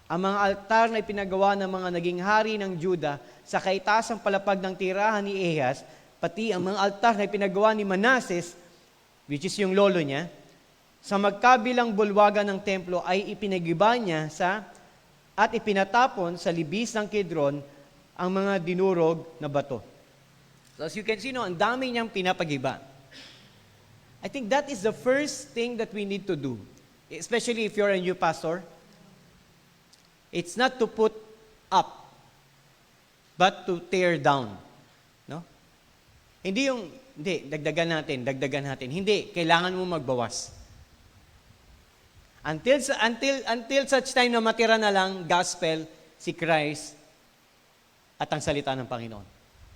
Ang mga altar na ipinagawa ng mga naging hari ng Juda sa kaitasang palapag ng tirahan ni Ahaz, pati ang mga altar na ipinagawa ni Manases, which is yung lolo niya, sa magkabilang bulwagan ng templo ay ipinagiba niya at ipinatapon sa libis ng Kidron ang mga dinurog na bato. So as you can see, no, ang dami niyang pinapagiba. I think that is the first thing that we need to do, especially if you're a new pastor. It's not to put up, but to tear down. No? Hindi, dagdagan natin. Hindi, kailangan mo magbawas. Until such time na matira na lang gospel, si Christ, at ang salita ng Panginoon.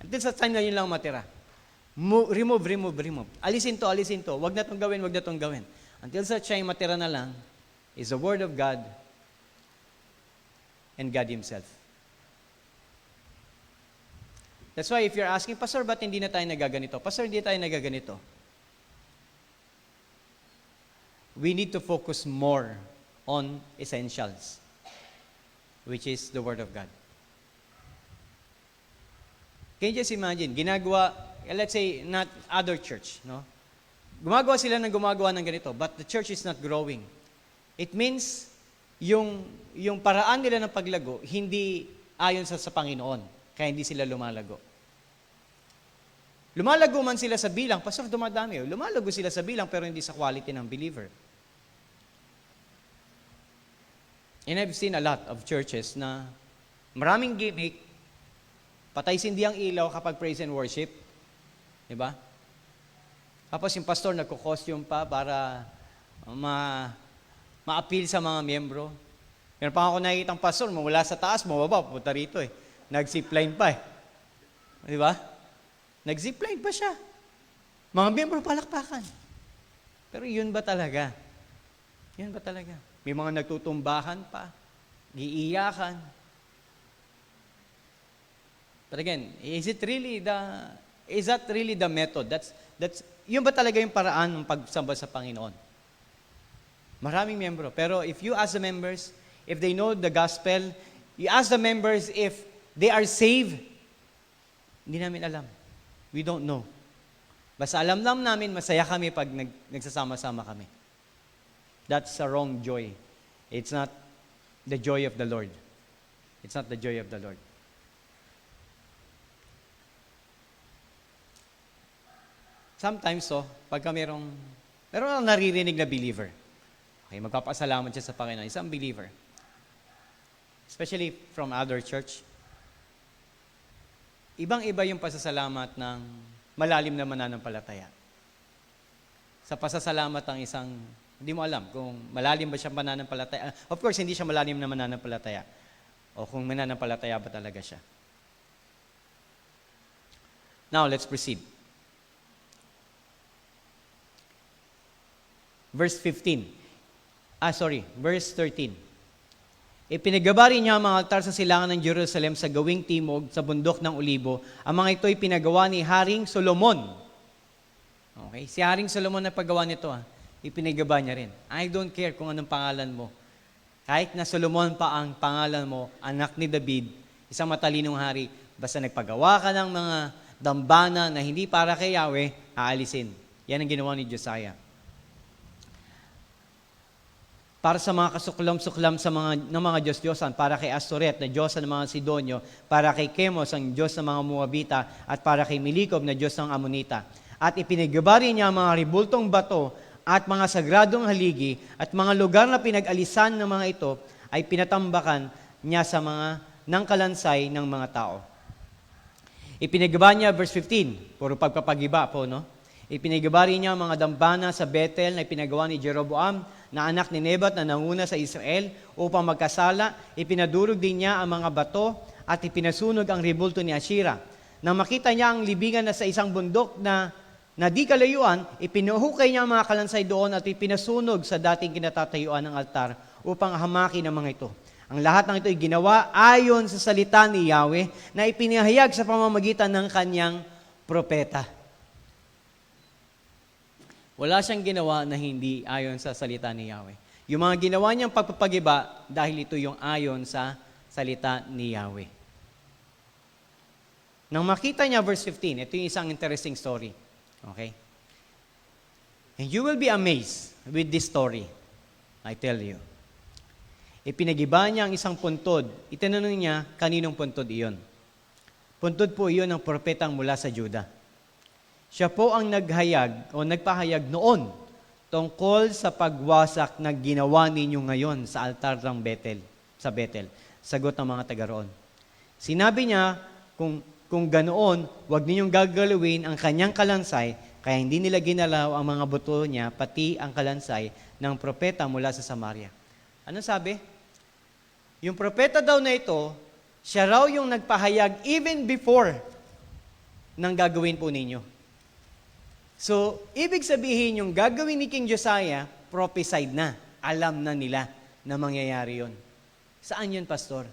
Until such time na yun lang matira. Remove. Alisin to. Wag na tong gawin. Until such time matira na lang is the Word of God and God Himself. That's why if you're asking, Pastor, ba't hindi na tayo nagaganito? Pastor, hindi tayo nagaganito. We need to focus more on essentials, which is the Word of God. Can you just imagine, let's say, not other church, no? Gumagawa sila ng ganito, but the church is not growing. It means, yung paraan nila ng paglago, hindi ayon sa Panginoon, kaya hindi sila lumalago. Lumalago man sila sa bilang, Pastor, dumadami. Lumalago sila sa bilang, pero hindi sa quality ng believer. And I've seen a lot of churches na maraming gimmick, patay sindi ang ilaw kapag praise and worship. Diba? Tapos yung pastor nagko-costume pa para ma-appeal sa mga miyembro. Meron pa ako nakikita ang pastor, mula sa taas, mababa, pupunta rito eh. Nag-zipline pa eh. Diba? Nag-zipline pa siya. Mga miyembro palakpakan. Pero yun ba talaga? May mga nagtutumbahan pa, giiyakan. But again, is that really the method? Yun ba talaga yung paraan ng pagsamba sa Panginoon? Maraming miyembro. Pero if you ask the members, if they know the gospel, you ask the members if they are saved, hindi namin alam. We don't know. Basta alam namin, masaya kami pag nagsasama-sama kami. That's a wrong joy. It's not the joy of the Lord. It's not the joy of the Lord. Sometimes, pagka meron naririnig na believer, okay, magpapasalamat siya sa Panginoon, isang believer, especially from other church, ibang-iba yung pasasalamat ng malalim na mananampalataya. Sa pasasalamat ng isang, hindi mo alam kung malalim ba siya mananampalataya. Of course, hindi siya malalim na mananampalataya. O kung mananampalataya ba talaga siya. Now, let's proceed. Verse 13. Verse 13. Ipinagabari niya ang mga altar sa silangan ng Jerusalem sa gawing timog sa bundok ng Olibo. Ang mga ito'y pinagawa ni Haring Solomon. Okay? Si Haring Solomon na paggawa nito, ipinagaba niya rin. I don't care kung anong pangalan mo. Kahit na Solomon pa ang pangalan mo, anak ni David, isang matalinong hari, basta nagpagawa ka ng mga dambana na hindi para kay Yahweh, aalisin. Yan ang ginawa ni Josiah. Para sa mga kasuklam-suklam ng mga Diyos-Diyosan, para kay Astoret na Diyos ng mga Sidonyo, para kay Chemos ang Diyos ng mga Moabita, at para kay Milikob na Diyos ng Amonita. At ipinagabari niya ang mga ribultong bato at mga sagradong haligi at mga lugar na pinag-alisan ng mga ito ay pinatambakan niya sa mga ng kalansay ng mga tao. Ipinagaba niya, verse 15, puro pagpapagiba po, no? Ipinagabari niya ang mga dambana sa Bethel na ipinagawa ni Jeroboam, na anak ni Nebat na nanguna sa Israel upang magkasala. Ipinadurog din niya ang mga bato at ipinasunog ang ribulto ni Ashira. Nang makita niya ang libingan na sa isang bundok na di kalayuan, ipinuhukay niya ang mga kalansay doon at ipinasunog sa dating kinatatayuan ng altar upang hamakin ang mga ito. Ang lahat ng ito ay ginawa ayon sa salita ni Yahweh na ipinahayag sa pamamagitan ng kanyang propeta. Wala siyang ginawa na hindi ayon sa salita ni Yahweh. Yung mga ginawa niyang pagpapagiba, dahil ito yung ayon sa salita ni Yahweh. Nang makita niya, verse 15, ito yung isang interesting story. Okay? And you will be amazed with this story. I tell you. Ipinagiba niya ang isang puntod. Itinanong niya, kaninong puntod iyon? Puntod po iyon ng propetang mula sa Juda. Siya po ang naghayag o nagpahayag noon tungkol sa pagwasak na ginawa ninyo ngayon sa altar ng Bethel, sa Bethel. Sagot ng mga taga roon. Sinabi niya, kung ganoon, huwag ninyong gagalawin ang kanyang kalansay, kaya hindi nila ginalaw ang mga buto niya, pati ang kalansay ng propeta mula sa Samaria. Ano sabi? Yung propeta daw na ito, siya raw yung nagpahayag even before ng gagawin po ninyo. So, ibig sabihin yung gagawin ni King Josiah, prophesied na. Alam na nila na mangyayari yon. Saan yun, Pastor?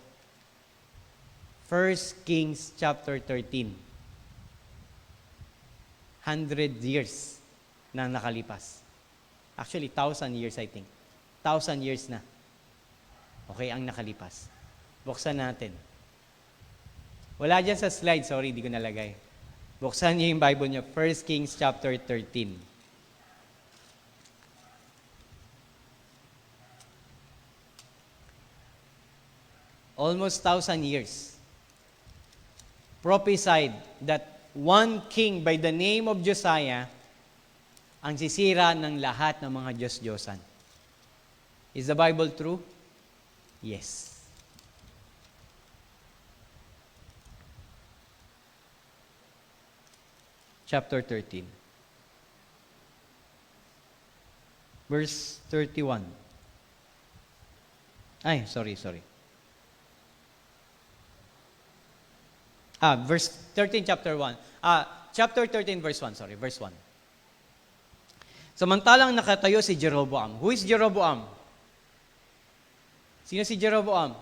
1 Kings chapter 13. 100 years na nakalipas. Actually, 1,000 years I think. 1,000 years na. Okay, ang nakalipas. Buksan natin. Wala dyan sa slide, sorry, di ko nalagay. Buksan niyo yung Bible niyo, 1 Kings chapter 13. Almost 1,000 years. Prophesied that one king by the name of Josiah ang sisira ng lahat ng mga Diyos-Diyosan. Is the Bible true? Yes. Chapter 13. Verse 31. Ay, sorry. Verse 13, chapter 1. Chapter 13, verse 1. Verse 1. Samantalang nakatayo si Jeroboam. Who is Jeroboam? Sino si Jeroboam?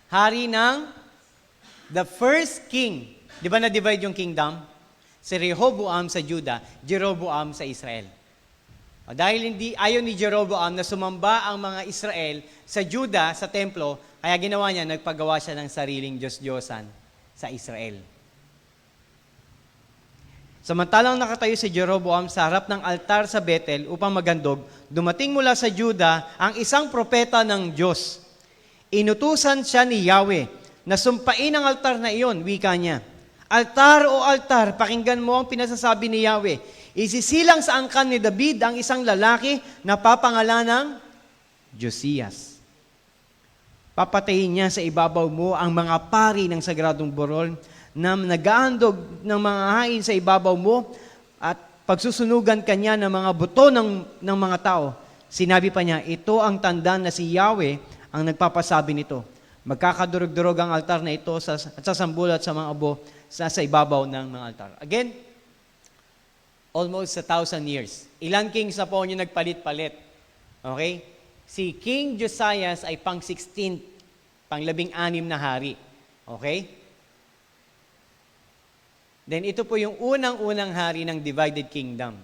Hari ng the first king. Di ba na-divide yung kingdom? Si Rehoboam sa Juda, Jeroboam sa Israel. Dahil ayaw ni Jeroboam na sumamba ang mga Israel sa Juda, sa templo, kaya ginawa niya, nagpagawa siya ng sariling Diyos-Diyosan sa Israel. Samantalang nakatayo si Jeroboam sa harap ng altar sa Bethel upang magandog, dumating mula sa Juda ang isang propeta ng Diyos. Inutusan siya ni Yahweh na sumpain ang altar na iyon, wika niya. Altar o altar, pakinggan mo ang pinasasabi ni Yahweh. Isisilang sa angkan ni David ang isang lalaki na papangalan ng Josias. Papatayin niya sa ibabaw mo ang mga pari ng sagradong burol na nag-aandog ng mga hain sa ibabaw mo at pagsusunugan kanya ng mga buto ng mga tao. Sinabi pa niya, ito ang tanda na si Yahweh ang nagpapasabi nito. Magkakadurog-durog ang altar na ito at sasambulat sa mga abo sa ibabaw ng mga altar. Again, almost 1,000 years. Ilang kings na po niyo nagpalit-palit? Okay? Si King Josiah ay pang-16th, pang-16 na hari. Okay? Then ito po yung unang-unang hari ng divided kingdom.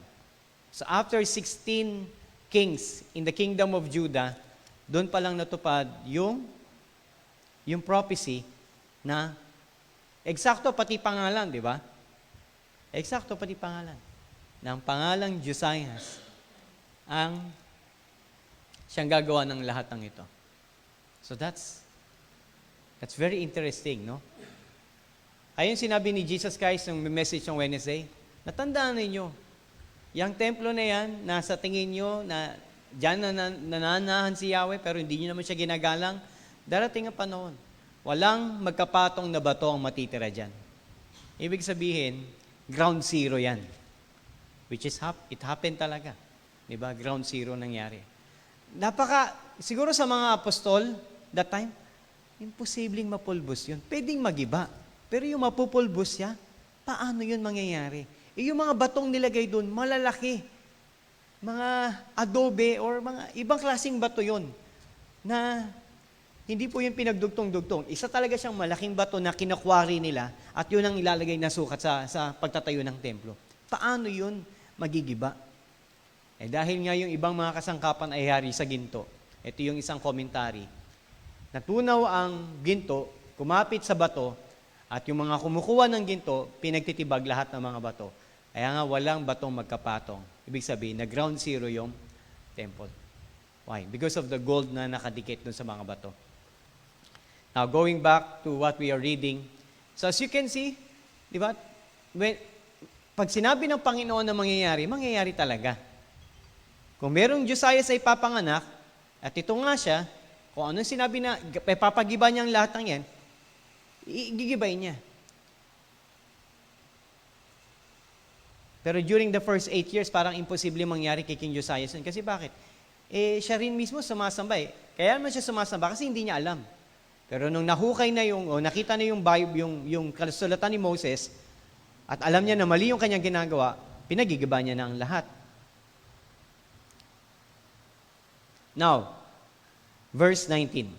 So after 16 kings in the kingdom of Judah, doon pa lang natupad yung prophecy na eksakto pati pangalan, di ba? Eksakto pati pangalan. Na ang pangalang Josiah ang siyang gagawa ng lahat ng ito. So that's very interesting, no? Ayun sinabi ni Jesus Christ ng message ng Wednesday, natandaan ninyo, yung templo na yan, nasa tingin nyo, na dyan nananahan si Yahweh, pero hindi nyo naman siya ginagalang, darating ang panahon. Walang magkapatong na bato ang matitira dyan. Ibig sabihin, ground zero yan. Which is, it happened talaga. Diba? Ground zero nangyari. Siguro sa mga apostol, that time, imposibleng mapulbos yun. Pwedeng magiba. Pero yung mapupulbos siya, paano yun mangyayari? Yung mga batong nilagay doon, malalaki. Mga adobe or mga ibang klaseng bato yun na hindi po yung pinagdugtong-dugtong. Isa talaga siyang malaking bato na kinakwari nila at yun ang ilalagay na sukat sa pagtatayo ng templo. Paano yun magigiba? Dahil nga yung ibang mga kasangkapan ay hari sa ginto. Ito yung isang commentary. Natunaw ang ginto, kumapit sa bato, at yung mga kumukuha ng ginto, pinagtitibag lahat ng mga bato. Kaya nga walang batong magkapatong. Ibig sabihin, na ground zero yung temple. Why? Because of the gold na nakadikit dun sa mga bato. Now, going back to what we are reading. So as you can see, di ba? Pag sinabi ng Panginoon na mangyayari, mangyayari talaga. Kung merong Josiah sa ipapanganak, at ito nga siya, kung anong sinabi na, papagiba niyang lahat ng yan, igigibay niya. Pero during the first 8 years, parang imposible mangyari kay King Josiah. Kasi bakit? Siya rin mismo sumasamba eh. Kaya naman siya sumasamba kasi hindi niya alam. Pero nung nahukay na nakita na yung kasulatan ni Moses, at alam niya na mali yung kanyang ginagawa, pinagigiba niya na ang lahat. Now, verse 19.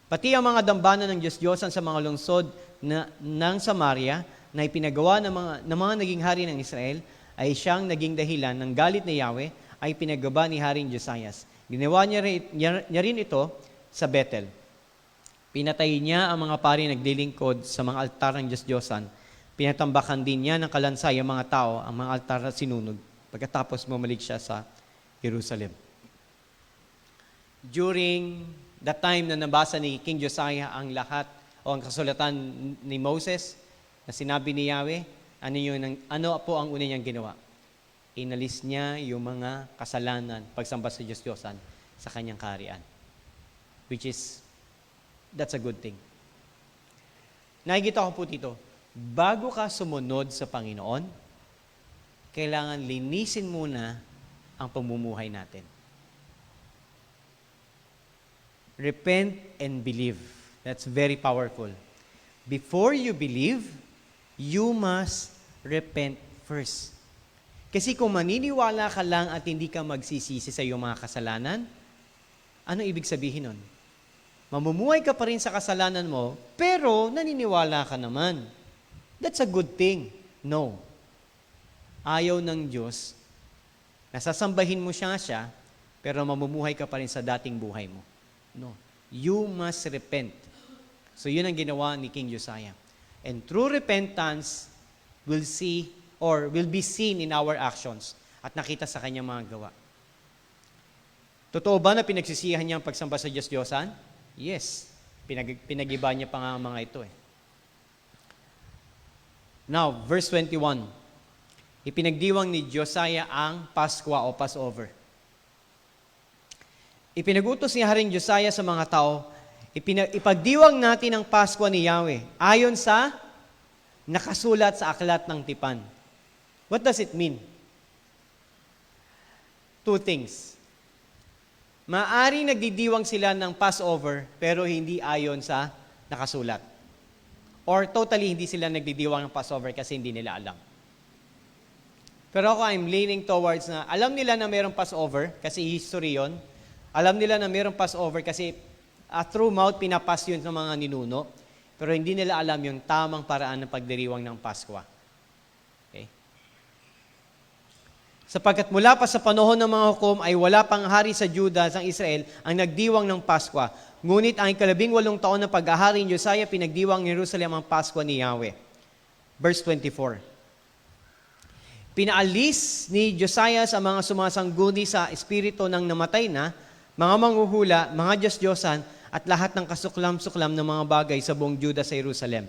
Pati ang mga dambana ng Diyos-Diyosan sa mga lungsod ng Samaria na ipinagawa ng mga naging hari ng Israel ay siyang naging dahilan ng galit ni Yahweh ay pinagaba ni Haring Josias. Ginawa niya rin ito sa Bethel. Pinatay niya ang mga pari naglilingkod sa mga altar ng Diyos-Diyosan. Pinatambakan din niya ng kalansay ang mga tao, ang mga altar na sinunog. Pagkatapos bumalik siya sa Jerusalem. During the time na nabasa ni King Josiah ang lahat o ang kasulatan ni Moses na sinabi ni Yahweh, ano po ang una niyang ginawa? Inalis niya yung mga kasalanan, pagsamba sa Diyos-Diyosan sa kanyang kaharian. Which is, that's a good thing. Nakikita ko po dito, bago ka sumunod sa Panginoon, kailangan linisin muna ang pamumuhay natin. Repent and believe. That's very powerful. Before you believe, you must repent first. Kasi kung maniniwala ka lang at hindi ka magsisisi sa iyong mga kasalanan, ano ibig sabihin nun? Mamumuhay ka pa rin sa kasalanan mo, pero naniniwala ka naman. That's a good thing. No. Ayaw ng Diyos, nasasambahin mo siya, pero mamumuhay ka pa rin sa dating buhay mo. No. You must repent. So yun ang ginawa ni King Josiah. And true repentance will be seen in our actions at nakita sa kanyang mga gawa. Totoo ba na pinagsisihan niya ang pagsamba sa Diyos-Diyosan? Yes. Pinagiba niya pa nga ang mga ito eh. Now, verse 21. Ipinagdiwang ni Josiah ang Pasko o Passover. Ipinagutos ni Haring Josiah sa mga tao, ipagdiwang natin ang Pasko ni Yahweh ayon sa nakasulat sa aklat ng tipan. What does it mean? Two things. Maaring nagdidiwang sila ng Passover pero hindi ayon sa nakasulat. Or totally hindi sila nagdidiwang ng Passover kasi hindi nila alam. Pero ako, I'm leaning towards na alam nila na mayroong Passover kasi history yun. Alam nila na mayroong Passover kasi through mouth pinapas yun sa mga ninuno. Pero hindi nila alam yung tamang paraan ng pagdiriwang ng Pasko. Okay? Sapagkat mula pa sa panahon ng mga hukom ay wala pang hari sa Juda sa Israel ang nagdiwang ng Pasko. Ngunit ang 18 taon na pag-ahari ni Josiah, pinagdiwang ni Jerusalem ang Pasko ni Yahweh. Verse 24. Pinaalis ni Josiah sa mga sumasangguni sa espiritu ng namatay na, mga manghuhula, mga Diyos-Diyosan, at lahat ng kasuklam-suklam ng mga bagay sa buong Juda sa Jerusalem.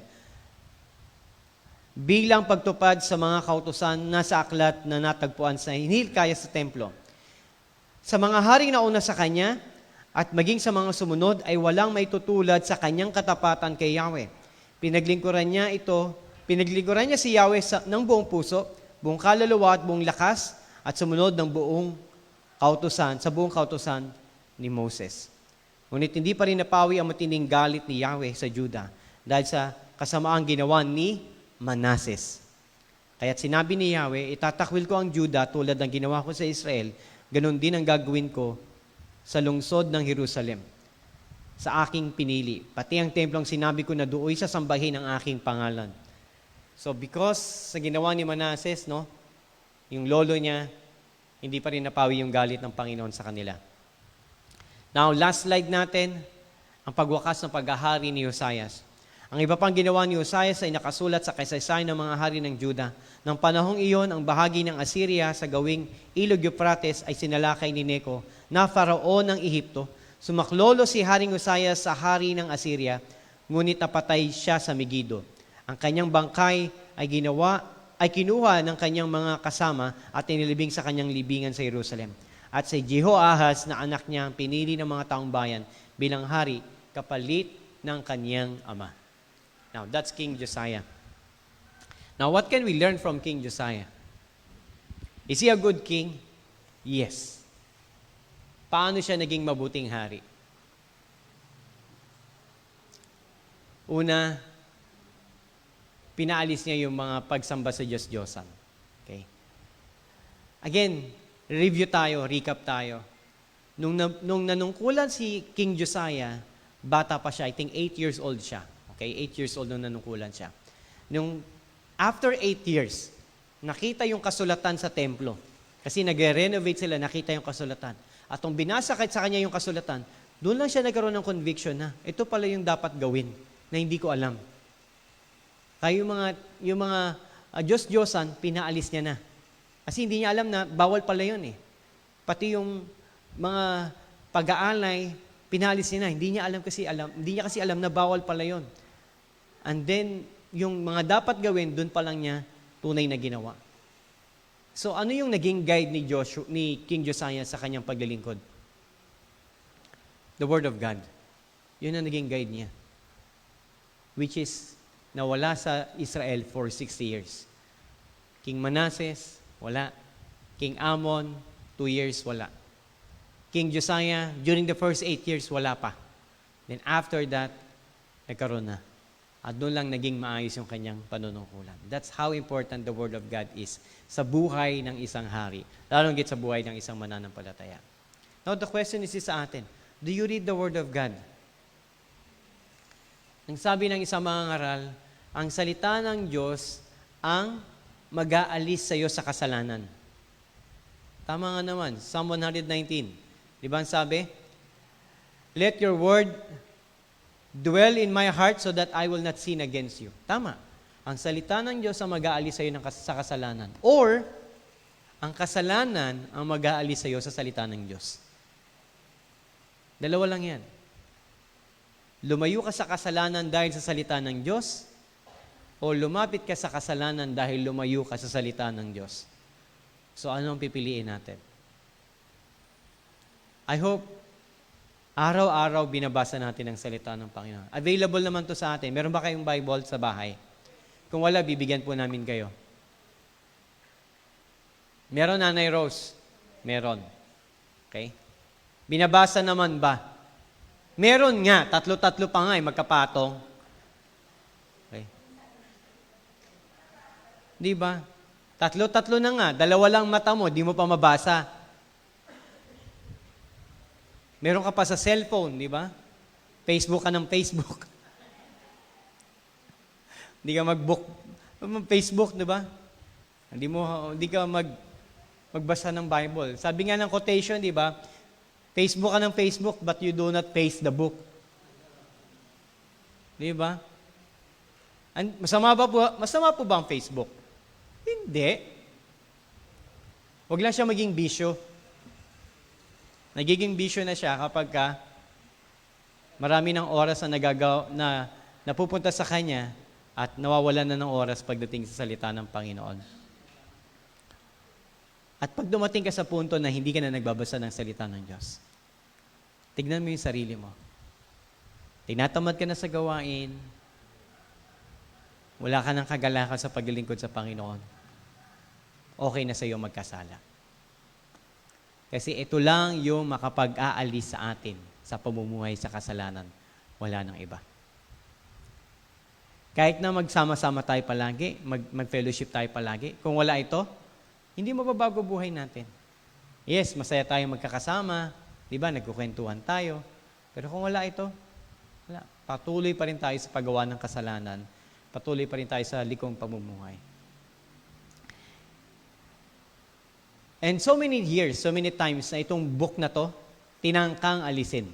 Bilang pagtupad sa mga kautusan na sa aklat na natagpuan sa Hilkiah sa templo. Sa mga haring nauna sa kanya, at maging sa mga sumunod ay walang maitutulad sa kanyang katapatan kay Yahweh. Pinaglingkuran niya si Yahweh ng buong puso, buong kaluluwa at buong lakas, at sumunod ng buong kautusan ni Moses. Ngunit hindi pa rin napawi ang matinding galit ni Yahweh sa Juda dahil sa kasamaang ginawa ni Manases. Kaya't sinabi ni Yahweh, itatakwil ko ang Juda tulad ng ginawa ko sa Israel, ganun din ang gagawin ko sa lungsod ng Jerusalem, sa aking pinili. Pati ang templong sinabi ko na doon sasambahin ang aking pangalan. So because sa ginawa ni Manases, yung lolo niya, hindi pa rin napawi yung galit ng Panginoon sa kanila. Now, last slide natin, ang pagwakas ng paghahari ni Josias. Ang iba pang ginawa ni Osias ay nakasulat sa kasaysayan ng mga hari ng Juda. Nang panahong iyon, ang bahagi ng Assyria sa gawing Ilog Euphrates ay sinalakay ni Neco na faraon ng Ehipto. Sumaklolo si Haring Osias sa hari ng Assyria, ngunit napatay siya sa Megiddo. Ang kanyang bangkay ay kinuha ng kanyang mga kasama at inilibing sa kanyang libingan sa Jerusalem. At si Jehoahaz na anak niya pinili ng mga taong bayan bilang hari kapalit ng kanyang ama. Now, that's King Josiah. Now, what can we learn from King Josiah? Is he a good king? Yes. Paano siya naging mabuting hari? Una, pinaalis niya yung mga pagsamba sa Diyos-Diyosan. Okay? Again, review tayo, recap tayo. Nung nanungkulan si King Josiah, bata pa siya, I think 8 years old siya. Okay, 8 years old nung nanungkulan siya. After 8 years, nakita yung kasulatan sa templo. Kasi nag-renovate sila, nakita yung kasulatan. At nung binasa sa kanya yung kasulatan, doon lang siya nagkaroon ng conviction na ito pala yung dapat gawin na hindi ko alam. Kaya yung mga Diyos-Diyosan, pinaalis niya na. Kasi hindi niya alam na bawal pala yun eh. Pati yung mga pag-aalay, pinaalis niya na. Hindi niya kasi alam na bawal pala yun. And then, yung mga dapat gawin, doon pa lang niya tunay na ginawa. So, ano yung naging guide ni King Josiah sa kanyang paglilingkod? The Word of God. Yun ang naging guide niya. Which is, nawala sa Israel for 60 years. King Manasseh, wala. King Amon, 2 years, wala. King Josiah, during the first 8 years, wala pa. Then after that, nagkaroon na. At doon lang naging maayos yung kanyang panunungkulan. That's how important the Word of God is sa buhay ng isang hari. Lalong sa buhay ng isang mananampalataya. Now, the question is sa atin, do you read the Word of God? Ang sabi ng isang mangangaral, ang salita ng Diyos ang mag-aalis sa iyo sa kasalanan. Tama nga naman, Psalm 119. Di ba ang sabi? Let your word dwell in my heart so that I will not sin against you. Tama. Ang salita ng Diyos ang mag-aalis sa iyo sa kasalanan. Or, ang kasalanan ang mag-aalis sa iyo sa salita ng Diyos. Dalawa lang yan. Lumayo ka sa kasalanan dahil sa salita ng Diyos, o lumapit ka sa kasalanan dahil lumayo ka sa salita ng Diyos. So, ano ang pipiliin natin? I hope araw-araw binabasa natin ang salita ng Panginoon. Available naman to sa atin. Meron ba kayong Bible sa bahay? Kung wala, bibigyan po namin kayo. Meron, Nanay Rose? Meron. Okay? Binabasa naman ba? Meron nga. Tatlo-tatlo pa nga magkapatong. Okay? Di ba? Tatlo-tatlo na nga. Dalawa lang mata mo, di mo pa mabasa. Meron ka pa sa cellphone, di ba? Facebook ka ng Facebook. Hindi ka mag-book. Facebook, di ba? Hindi ka magbasa ng Bible. Sabi nga ng quotation, di ba? Facebook ka ng Facebook, but you do not face the book. Di ba? Masama po ba ang Facebook? Hindi. Huwag lang siya maging bisyo. Nagiging bisyo na siya kapag marami ng oras na napupunta sa kanya at nawawalan na ng oras pagdating sa salita ng Panginoon. At pag dumating ka sa punto na hindi ka na nagbabasa ng salita ng Diyos, tignan mo yung sarili mo. Tinatamad ka na sa gawain, wala ka ng kagalakan sa paglilingkod sa Panginoon, okay na sa iyo magkasala. Kasi ito lang yung makapag-aalis sa atin sa pamumuhay sa kasalanan. Wala nang iba. Kahit na magsama-sama tayo palagi, mag-fellowship tayo palagi, kung wala ito, hindi mababago buhay natin. Yes, masaya tayo magkakasama, di ba, nagkukwentuhan tayo, pero kung wala ito, wala. Patuloy pa rin tayo sa paggawa ng kasalanan, patuloy pa rin tayo sa likong pamumuhay. And so many years, so many times na itong book na to, tinangkang alisin.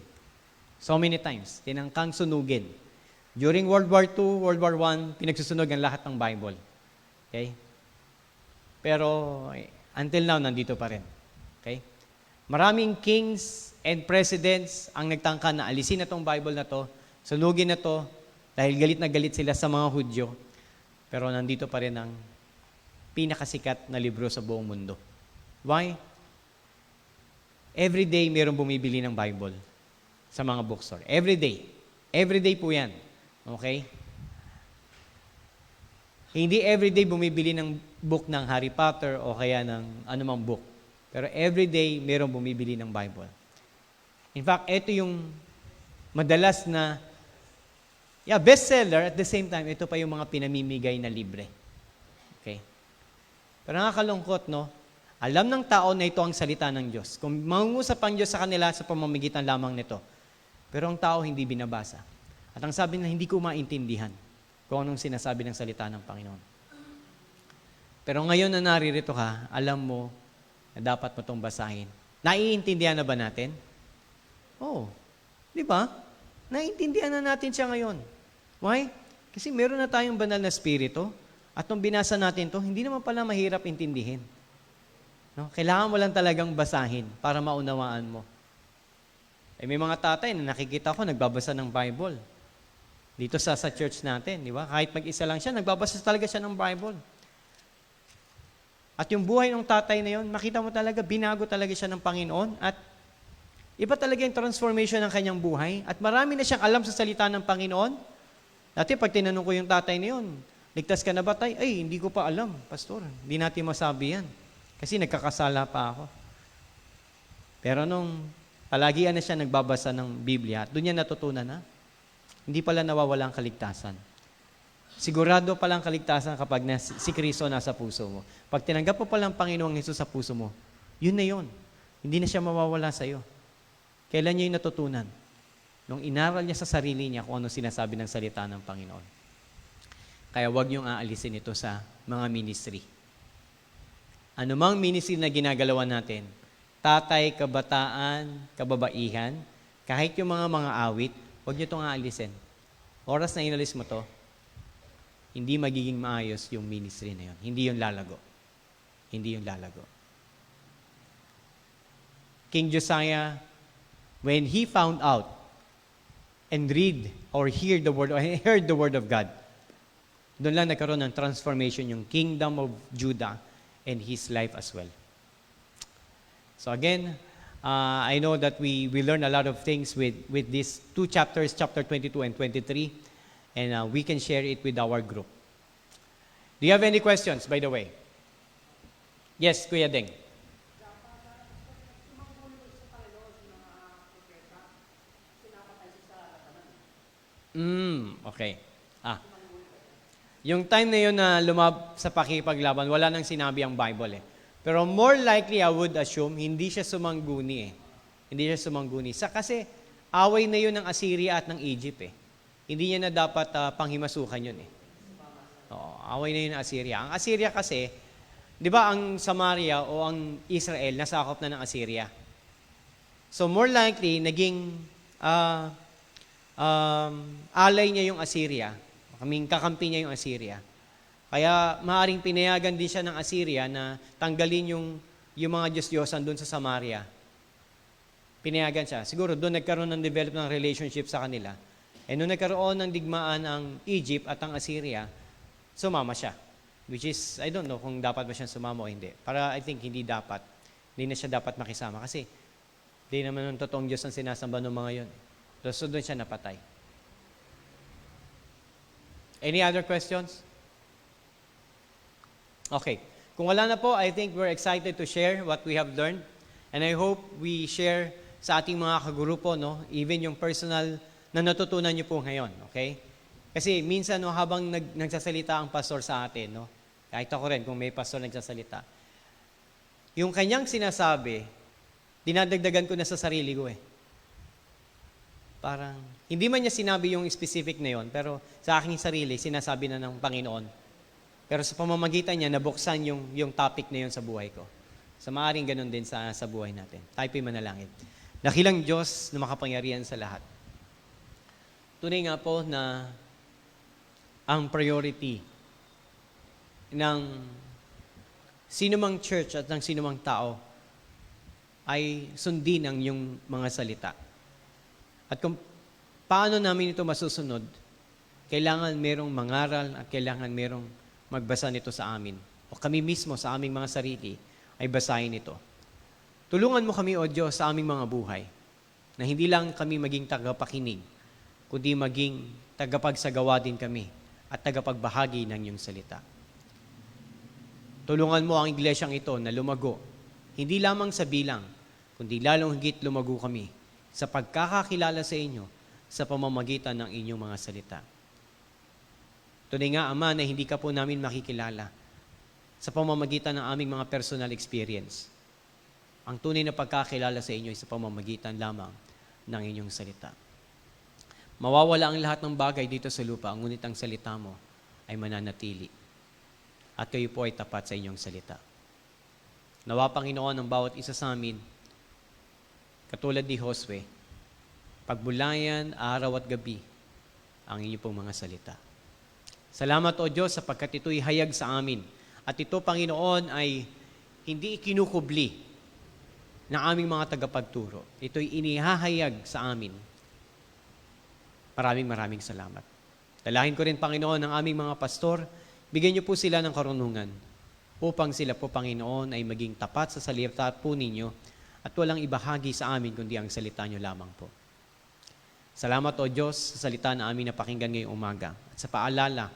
So many times, tinangkang sunugin. During World War II, World War I, pinagsusunog ang lahat ng Bible. Okay? Pero until now, nandito pa rin. Okay? Maraming kings and presidents ang nagtangka na alisin na tong Bible na to, sunugin na to, dahil galit na galit sila sa mga Hudyo. Pero nandito pa rin ang pinakasikat na libro sa buong mundo. Why? Every day, mayroong bumibili ng Bible sa mga bookstore. Every day. Every day po yan. Okay? Hindi everyday bumibili ng book ng Harry Potter o kaya ng anumang book. Pero everyday, mayroong bumibili ng Bible. In fact, ito yung madalas na, bestseller, at the same time, ito pa yung mga pinamimigay na libre. Okay? Pero nakakalungkot, no? Alam ng tao na ito ang salita ng Diyos. Kung mangungusap ang Diyos sa kanila sa pamamagitan lamang nito. Pero ang tao hindi binabasa. At ang sabi na hindi ko maintindihan kung anong sinasabi ng salita ng Panginoon. Pero ngayon na naririto ka, alam mo na dapat mo itong basahin. Naiintindihan na ba natin? Oo. Di ba? Naiintindihan na natin siya ngayon. Why? Kasi meron na tayong banal na spirito at nung binasa natin to, hindi naman pala mahirap intindihin. No? Kailangan mo lang talagang basahin para maunawaan mo. May mga tatay na nakikita ko nagbabasa ng Bible. Dito sa church natin, di ba? Kahit mag-isa lang siya, nagbabasa talaga siya ng Bible. At yung buhay ng tatay na yun, makita mo talaga, binago talaga siya ng Panginoon at iba talaga yung transformation ng kanyang buhay at marami na siyang alam sa salita ng Panginoon. Dati pag tinanong ko yung tatay na yun, ligtas ka na ba tay? Ay, hindi ko pa alam, pastor. Hindi natin masabi yan. Kasi nagkakasala pa ako. Pero nung palagian na siya nagbabasa ng Biblia, doon niya natutunan na, hindi pala nawawala ang kaligtasan. Sigurado pala ang kaligtasan kapag si Kristo nasa puso mo. Pag tinanggap mo pala ang Panginoong Hesus sa puso mo, yun na yun. Hindi na siya mawawala sa iyo. Kailan niya yung natutunan? Nung inaral niya sa sarili niya kung ano sinasabi ng salita ng Panginoon. Kaya huwag niyong aalisin ito sa mga ministry. Anumang ministry na ginagalawan natin, tatay, kabataan, kababaihan, kahit yung mga awit, huwag niyo itong aalisin. Oras na inalis mo to, hindi magiging maayos yung ministry na yun. Hindi yung lalago. Hindi yung lalago. King Josiah, when he found out and read or heard the word of God, doon lang nagkaroon ng transformation yung kingdom of Judah and his life as well. So again, I know that we learn a lot of things with these two chapters, chapter 22 and 23, and we can share it with our group. Do you have any questions, by the way? Yes, Kuya Deng. Okay. Yung time na yun na lumab sa pakipaglaban, wala nang sinabi ang Bible eh. Pero more likely, I would assume, hindi siya sumangguni eh. Hindi siya sumangguni. Kasi away na yun ng Assyria at ng Egypt eh. Hindi niya na dapat panghimasukan yun eh. Oo, away na yun ng Assyria. Ang Assyria kasi, di ba ang Samaria o ang Israel, nasakop na ng Assyria. So more likely, naging alay niya yung Assyria. Kakampi niya yung Assyria. Kaya maaaring pinayagan din siya ng Assyria na tanggalin yung mga Diyos-Diyosan doon sa Samaria. Pinayagan siya. Siguro doon nagkaroon ng develop ng relationship sa kanila. And nung nagkaroon ng digmaan ang Egypt at ang Assyria, sumama siya. Which is, I don't know kung dapat ba siyang sumama o hindi. Para I think hindi dapat. Hindi na siya dapat makisama. Kasi hindi naman ng totoong Diyos ang sinasamba ng mga yun. So doon siya napatay. Any other questions? Okay. Kung wala na po, I think we're excited to share what we have learned. And I hope we share sa ating mga kagrupo, no? Even yung personal na natutunan niyo po ngayon. Okay? Kasi minsan, no, habang nagsasalita ang pastor sa atin, no? Kahit ako rin, kung may pastor nagsasalita, yung kanyang sinasabi, dinadagdagan ko na sa sarili ko eh. Parang, hindi man niya sinabi yung specific na yon, pero sa aking sarili, sinasabi na ng Panginoon. Pero sa pamamagitan niya, nabuksan yung topic na yun sa buhay ko. Sa maaaring ganun din sa buhay natin. Tayo po'y manalangin. Dakilang Diyos na makapangyarihan sa lahat. Tunay nga po na ang priority ng sinumang church at ng sinumang tao ay sundin ang iyong mga salita. At kung paano namin ito masusunod, kailangan merong mangaral at kailangan merong magbasa nito sa amin. O kami mismo sa aming mga sarili ay basahin ito. Tulungan mo kami, O Diyos, sa aming mga buhay, na hindi lang kami maging tagapakinig, kundi maging tagapagsagawa din kami at tagapagbahagi ng iyong salita. Tulungan mo ang iglesyang ito na lumago, hindi lamang sa bilang, kundi lalong higit lumago kami sa pagkakakilala sa inyo sa pamamagitan ng inyong mga salita. Tunay nga, Ama, na hindi ka po namin makikilala sa pamamagitan ng aming mga personal experience. Ang tunay na pagkakilala sa inyo ay sa pamamagitan lamang ng inyong salita. Mawawala ang lahat ng bagay dito sa lupa, ngunit ang salita mo ay mananatili. At kayo po ay tapat sa inyong salita. Nawa, Panginoon, ang bawat isa sa amin, katulad ni Josue, pagbulayan araw at gabi ang inyong pong mga salita. Salamat, O Diyos, sapagkat ito'y hayag sa amin. At ito, Panginoon, ay hindi ikinukubli ng aming mga tagapagturo. Ito'y inihahayag sa amin. Maraming salamat. Dalahin ko rin, Panginoon, ang aming mga pastor. Bigyan niyo po sila ng karunungan upang sila po, Panginoon, ay maging tapat sa salita po ninyo at walang ibahagi sa amin kundi ang salita niyo lamang po. Salamat, O Diyos, sa salita na aming napakinggan ngayong umaga at sa paalala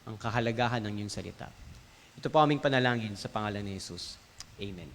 ang kahalagahan ng iyong salita. Ito po aming panalangin sa pangalan ni Jesus. Amen.